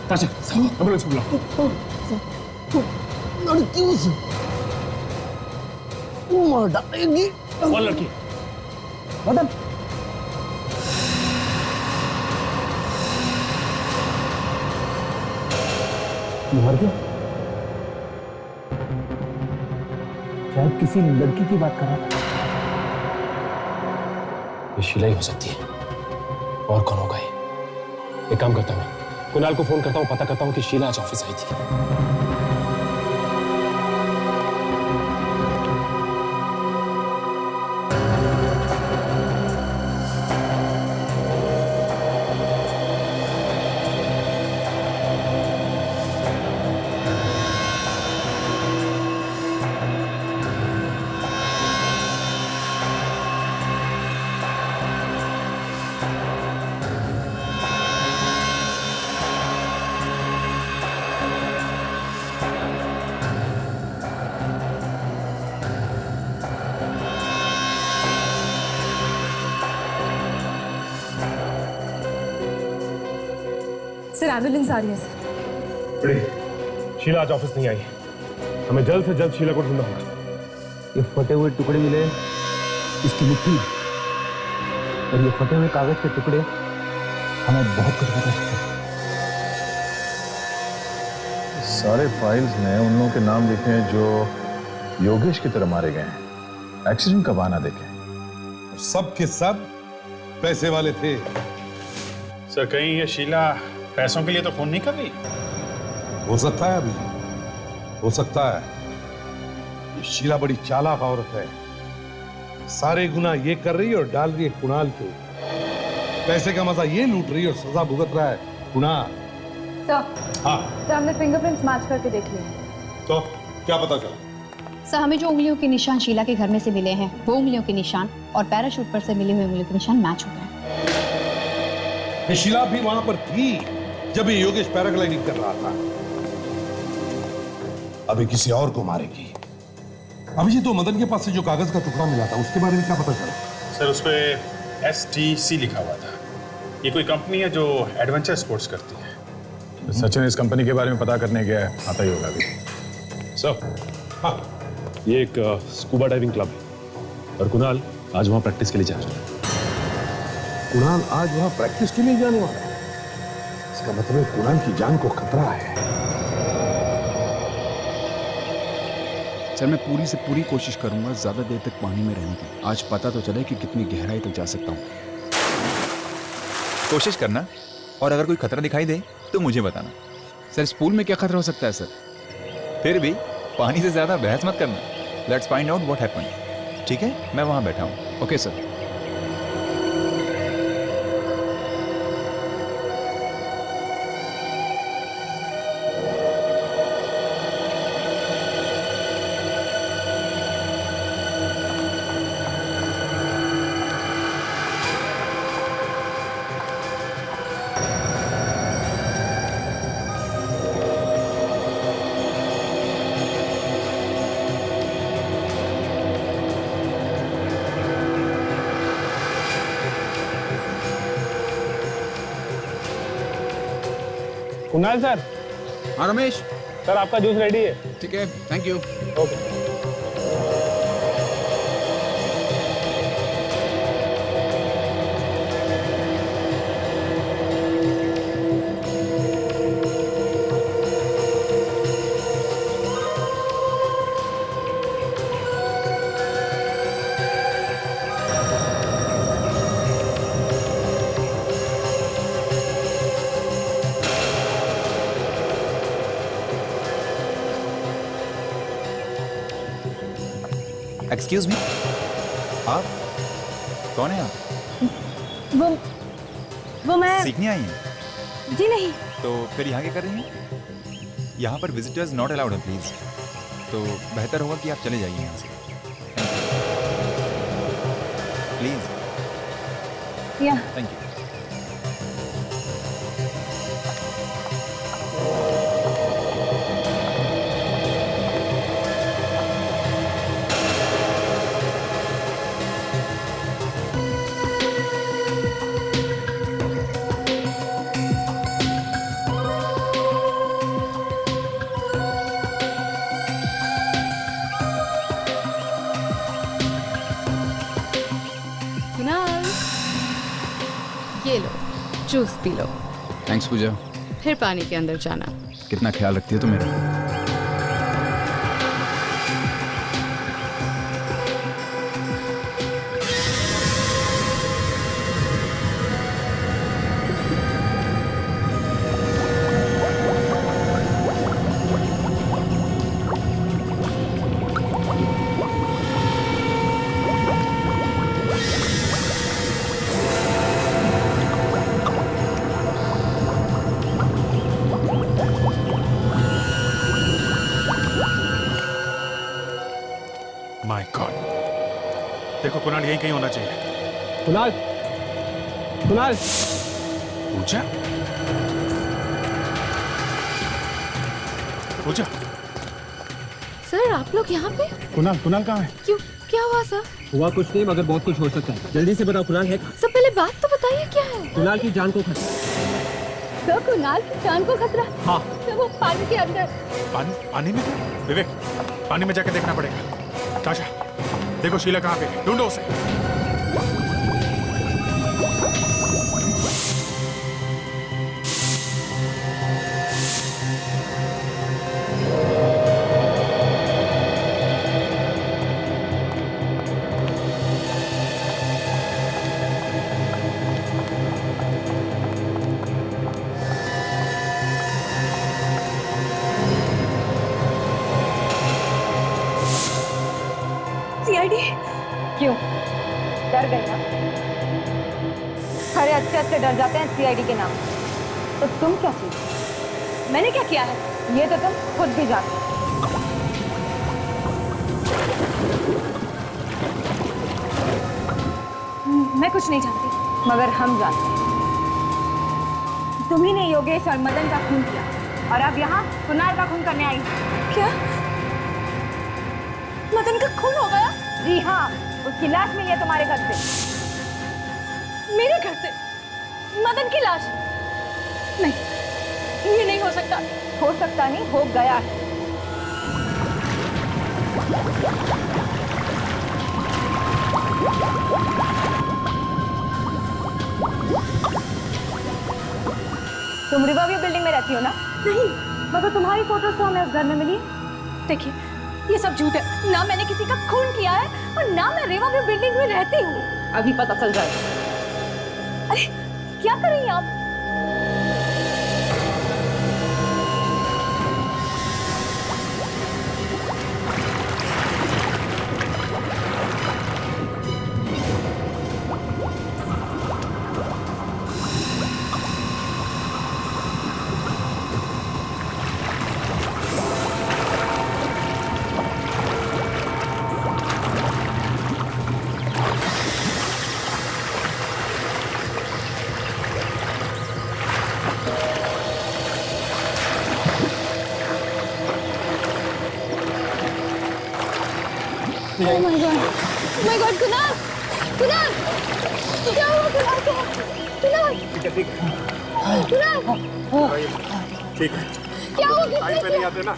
ताशा, एम्बुलेंस बुलाओ। लड़की उसे मार डालेगी। कौन लड़की? मदन। मर गया? शायद किसी लड़की की बात कर रहा था। ये शीला ही हो सकती है। और कौन होगा ये? एक काम करता हूँ, कुणाल को फोन करता हूँ, पता करता हूँ कि शीला आज ऑफिस आई थी। सर, एम्बुलेंस आ रही है सर। बड़ी, शीला आज ऑफिस नहीं आई। हमें जल्द से जल्द शीला को ढूंढना होगा। ये फटे हुए टुकड़े मिले इसकी मुट्ठी में, और ये फटे हुए कागज के टुकड़े हमें बहुत कुछ बता सकते हैं। सारे फाइल्स में उन लोगों के नाम लिखे हैं जो योगेश की तरह मारे गए हैं। एक्सीडेंट का बहाना देखें। सब के सब पैसे वाले थे। सर, कहीं ये शीला पैसों के लिए तो फोन नहीं कर रही? हो सकता है, अभी हो सकता है। ये शीला बड़ी चालाक औरत है। सारे गुना ये कर रही है और डाल रही है कुणाल के। पैसे का मजा ये लूट रही है और सजा भुगत रहा है कुणाल। सर, हाँ, सर हमने फिंगरप्रिंट्स मैच करके देख लिए। तो क्या पता चला? सर, हमें जो उंगलियों के निशान शीला के घर में से मिले हैं, वो उंगलियों के निशान और पैराशूट पर से मिले हुए उंगलियों के निशान मैच हो गए। ये शीला भी वहां पर थी जब ये योगेश पैराग्लाइडिंग कर रहा था। अभी किसी और को मारेगी। अभी ये तो मदन के पास से जो कागज का टुकड़ा मिला था, उसके बारे में क्या पता चला? सर, उस पे STC लिखा हुआ था। ये कोई कंपनी है जो एडवेंचर स्पोर्ट्स करती है। सचिन इस कंपनी के बारे में पता करने गया है, आता ही होगा अभी। सर, हाँ, ये एक स्कूबा डाइविंग क्लब है और कुणाल आज वहां प्रैक्टिस के लिए जा रहा है। कुणाल आज वहां प्रैक्टिस के लिए जाने वाला है? इसका मतलब कुणाल की जान को खतरा है। सर, मैं पूरी से पूरी कोशिश करूंगा ज्यादा देर तक पानी में रहने की। आज पता तो चले कि कितनी गहराई तक जा सकता हूँ। कोशिश करना, और अगर कोई खतरा दिखाई दे तो मुझे बताना। सर, इस पूल में क्या खतरा हो सकता है सर? फिर भी पानी से ज्यादा बहस मत करना। Let's find out what happened. ठीक है, मैं वहां बैठा हूँ। Okay sir. कुणाल सर। हाँ रमेश। सर आपका जूस रेडी है। ठीक है, thank you. Okay. Excuse me, आप कौन है? आप वो मैं सीखने आई हैं? जी नहीं। तो फिर यहाँ क्या कर रही हैं? यहाँ पर विजिटर्स नॉट अलाउड है प्लीज। तो बेहतर होगा कि आप चले जाइए यहाँ से प्लीज। या थैंक यू। कुणाल, ये लो जूस पी लो, थैंक्स पूजा। फिर पानी के अंदर जाना। कितना ख्याल रखती हो तुम मेरा। माय गॉड, देखो कुणाल यही कहीं होना चाहिए। कुणाल, कुणाल। पूजा, पूजा। सर आप लोग यहाँ पे? कुणाल, कुणाल कहाँ है? क्यों, क्या हुआ सर? हुआ कुछ नहीं मगर बहुत कुछ हो सकता है। जल्दी से बताओ कुणाल है कहाँ? सब पहले बात तो बताइए क्या है? कुणाल की जान को खतरा। सर कुणाल की जान को खतरा? हाँ। सर वो पानी के अंदर। पानी में? विवेक, पानी में जाके देखना पड़ेगा। ताशा, देखो शीला कहाँ पे है, ढूंढो उसे। सीआईडी? क्यों, डर गई ना? अरे अच्छे अच्छे डर जाते हैं सीआईडी के नाम। तो तुम क्या चीज? मैंने क्या किया है? ये तो तुम खुद भी जानते हो। मैं कुछ नहीं जानती। मगर हम जानते हैं। तुम्ही ने योगेश और मदन का खून किया और अब यहाँ कुणाल का खून करने आई। क्या? मदन का खून हो गया? जी हाँ, उसकी लाश मिली है तुम्हारे घर से। मेरे घर से? मदन की लाश? नहीं, ये नहीं हो सकता। हो सकता नहीं, हो गया है। तुम रिवरव्यू बिल्डिंग में रहती हो ना? नहीं, मगर तुम्हारी फोटोज तो हमें उस घर में मिली। देखिए ये सब झूठ है। ना मैंने किसी का खून किया है और ना मैं रिवरव्यू बिल्डिंग में रहती हूँ। अभी पता चल जाएगा। अरे क्या कर रही हैं आप? Oh my God! Oh my God! Kunal! Kunal! क्या हुआ कुणाल को? कुणाल! कुणाल! ठीक है, क्या हो गया? टाइम पे नहीं आते ना,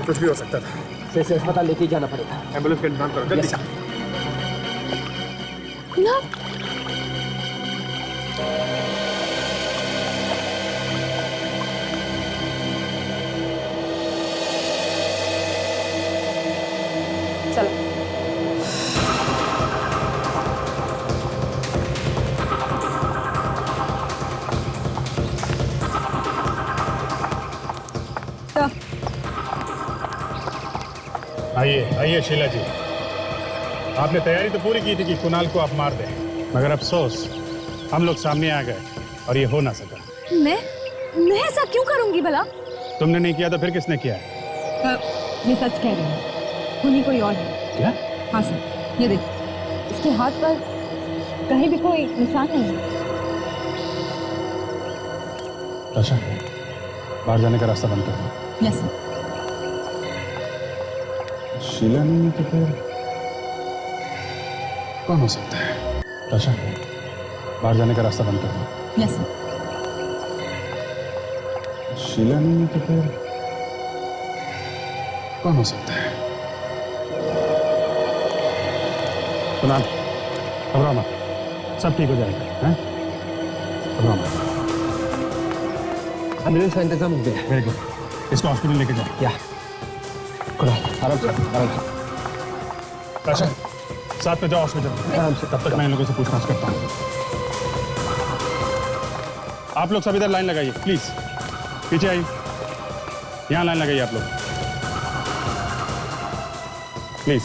कुछ भी हो सकता था। से अस्पताल लेके जाना पड़ेगा। एम्बुलेंस का इंतजाम करो जल्दी। गुलाब चलो आइए आइए शीला जी, आपने तैयारी तो पूरी की थी कि कुणाल को आप मार दें, मगर अफसोस हम लोग सामने आ गए और ये हो ना सका। मैं ऐसा क्यों करूंगी भला? तुमने नहीं किया तो फिर किसने किया? ये सच कह रही हूँ, खूनी कोई और है। क्या? हाँ सर, ये देख, इसके हाथ पर कहीं भी कोई निशान नहीं है। ताशा, बाहर जाने का रास्ता बंद कर दो। Yes sir. शीला नहीं तो फिर कौन हो सकता है? ताशा, बाहर जाने का रास्ता बंद कर दो। Yes sir. शीला नहीं तो फिर कौन हो सकता है? कुणाल, घबराओ मत, सब ठीक हो जाएगा। हैं? घबराओ मत। एम्बुलेंस का इंतजाम हो गया। वेरी गुड, इसको हॉस्पिटल लेके जाओ। क्या? कुणाल, आराम से, आराम से। ताशा, साथ में जाओ हॉस्पिटल। आराम से। तब तक मैं इन लोगों से पूछताछ करता हूँ। आप लोग सब इधर लाइन लगाइए प्लीज, पीछे आइए, यहाँ लाइन लगाइए आप लोग प्लीज।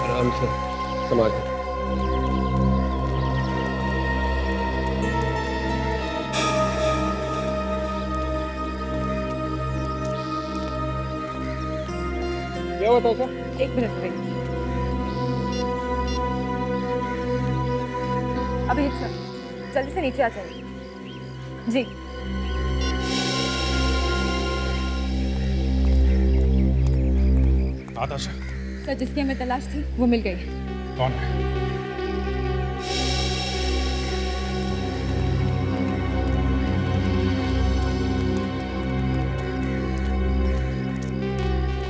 आराम से, संभाल के। क्या हुआ था? एक मिनट वेट। अभी सर, जल्दी से नीचे आ जाइए। जी। आताशा, सर, जिसकी हमें तलाश थी वो मिल गई। कौन है?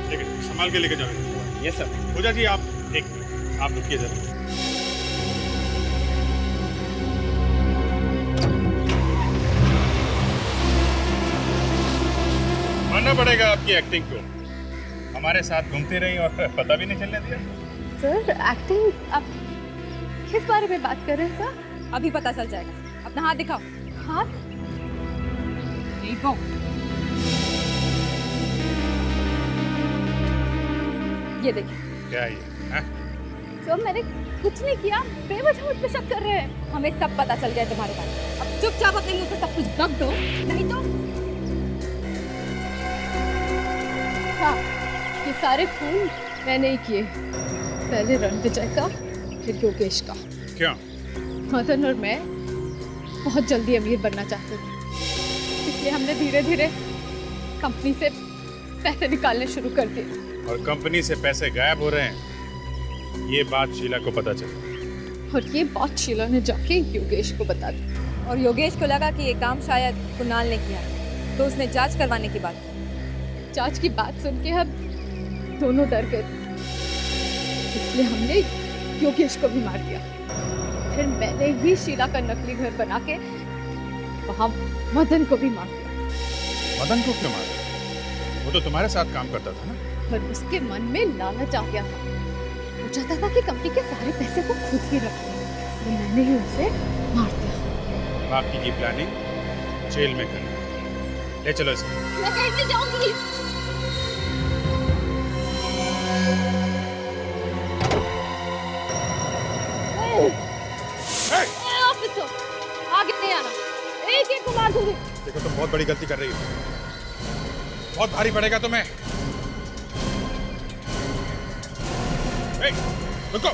ठीक है, संभाल के लेके जाओ। Yes sir. पूजा जी, आप एक मिनट, आप रुकिए जरा। मानना पड़ेगा आपकी एक्टिंग को, हमारे साथ घूमती रही और पता भी नहीं चलने दिया। सर, एक्टिंग आप किस बारे में बात कर रहे हैं सर? अभी पता चल जाएगा। अपना हाथ दिखाओ। हाथ? देखो। ये देखिए। क्या ये? हाँ? सर, मैंने कुछ नहीं किया, बेवजह मुझ पे शक कर रहे हैं। हमें सब पता चल गया तुम्हारे बारे में। अब चुपचाप अपने मुंह से सब कुछ दब दो, नहीं तो हाँ, ये सारे खून मैंने ही किए। पहले रणविजय का, फिर योगेश का। क्यों? मदन और मैं बहुत जल्दी अमीर बनना चाहते थे, इसलिए हमने धीरे धीरे कंपनी से पैसे निकालने शुरू कर दिए। और कंपनी से पैसे गायब हो रहे हैं, ये बात शीला को पता चली। और ये बात शीला ने जाके योगेश को बता दी। और योगेश को लगा कि ये काम शायद कुणाल ने किया, तो उसने जांच करवाने की बात की। जांच की बात सुन के हम दोनों डर गए, इसलिए हमने योगेश को भी मार दिया। फिर मैंने ही शीला का नकली घर बना के वहां मदन को भी मार दिया। मदन को क्यों मारा? वो तो तुम्हारे साथ काम करता था ना। पर उसके मन में लालच आ गया था, वो चाहता था कि कंपनी के सारे पैसे वो खुद ही रखे, तो मैंने ही उसे मार दिया। बाकी की प्लानिंग जेल में करनी। ले चलो इसको। मैं कैसे जाऊंगी? ऑफिसर, आगे नहीं आना, एक एक को मार दूंगी। देखो, तुम बहुत बड़ी गलती कर रही हो, बहुत भारी पड़ेगा तुम्हें। रुको।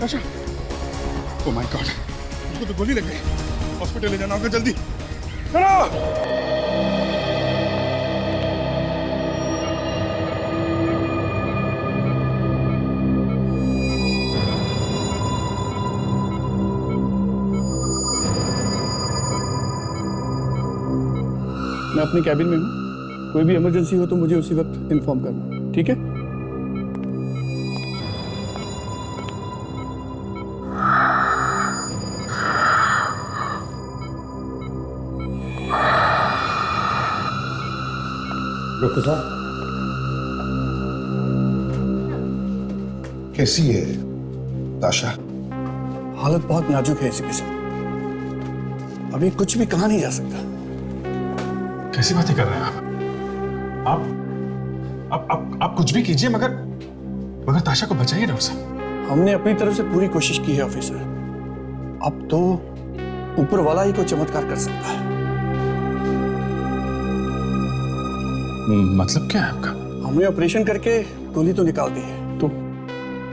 ताशा, ओह माय गॉड, उसको तो गोली लग गई। हॉस्पिटल ले जाना होगा जल्दी। चलो। मैं अपनी कैबिन में हूँ, कोई भी इमरजेंसी हो तो मुझे उसी वक्त इन्फॉर्म करना, ठीक है? डॉक्टर साहब, कैसी है ताशा? हालत बहुत नाजुक है इसी के साथ, अभी कुछ भी कहा नहीं जा सकता। कैसी बातें कर रहे हैं आप कुछ भी कीजिए मगर ताशा को बचाइए डॉक्टर साहब। हमने अपनी तरफ से पूरी कोशिश की है ऑफिसर, अब तो ऊपर वाला ही कोई चमत्कार कर सकता है। मतलब क्या है आपका? हमने ऑपरेशन करके गोली तो निकाल दी है। तो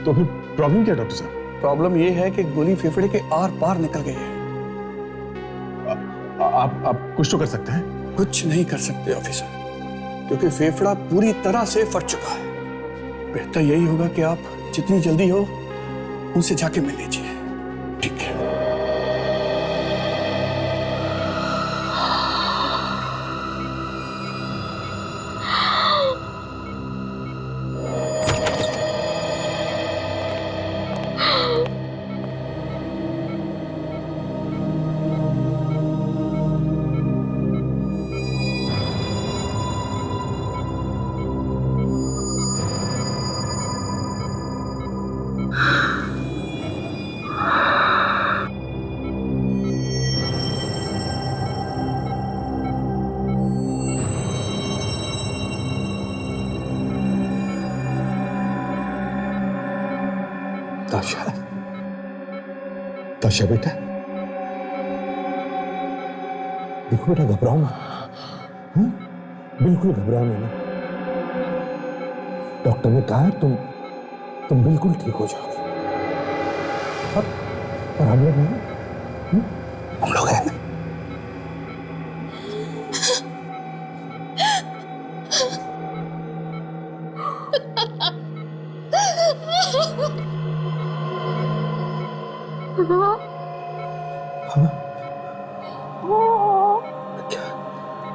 फिर प्रॉब्लम क्या है डॉक्टर साहब? प्रॉब्लम ये है कि गोली फेफड़े के आर पार निकल गई है। आप कुछ तो कर सकते हैं? कुछ नहीं कर सकते ऑफिसर, क्योंकि फेफड़ा पूरी तरह से फट चुका है। बेहतर यही होगा कि आप जितनी जल्दी हो उनसे जाके मिल लीजिए। ठीक है। ताशा, ताशा बेटा, देखो बेटा, घबराओ मत, बिल्कुल घबराना नहीं। डॉक्टर ने कहा है तुम बिल्कुल ठीक हो जाओगे। और हम लोग हैं, हम लोग हैं ना।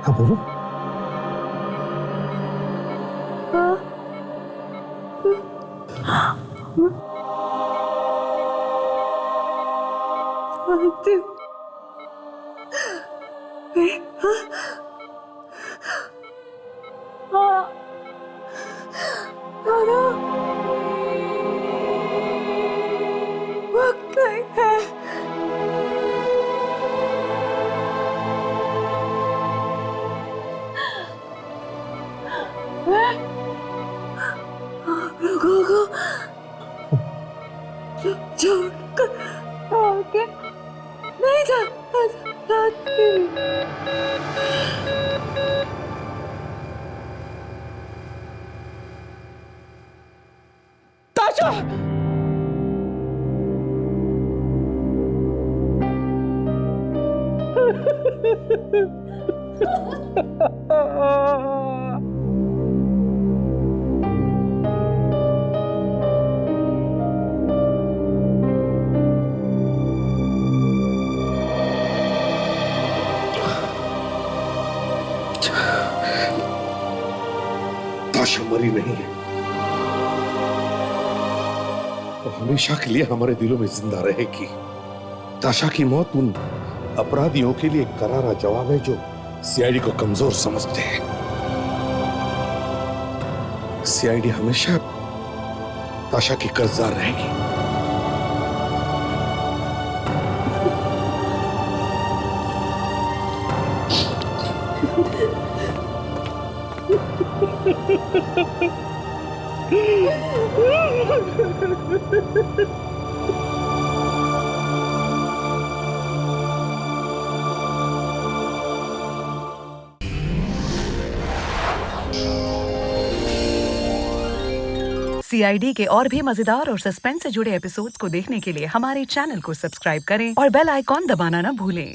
हाँ बोलो। वक्त नहीं है। आप लोगों को छोड़कर आगे नहीं जाना चाहती। ताशा! ताशा मरी नहीं है, वो हमेशा के लिए हमारे दिलों में जिंदा रहेगी। ताशा की मौत उन अपराधियों के लिए करारा जवाब है जो सीआईडी को कमजोर समझते हैं। सीआईडी हमेशा ताशा की कर्जदार रहेगी। सीआईडी के और भी मजेदार और सस्पेंस से जुड़े एपिसोड्स को देखने के लिए हमारे चैनल को सब्सक्राइब करें और बेल आइकॉन दबाना ना भूलें।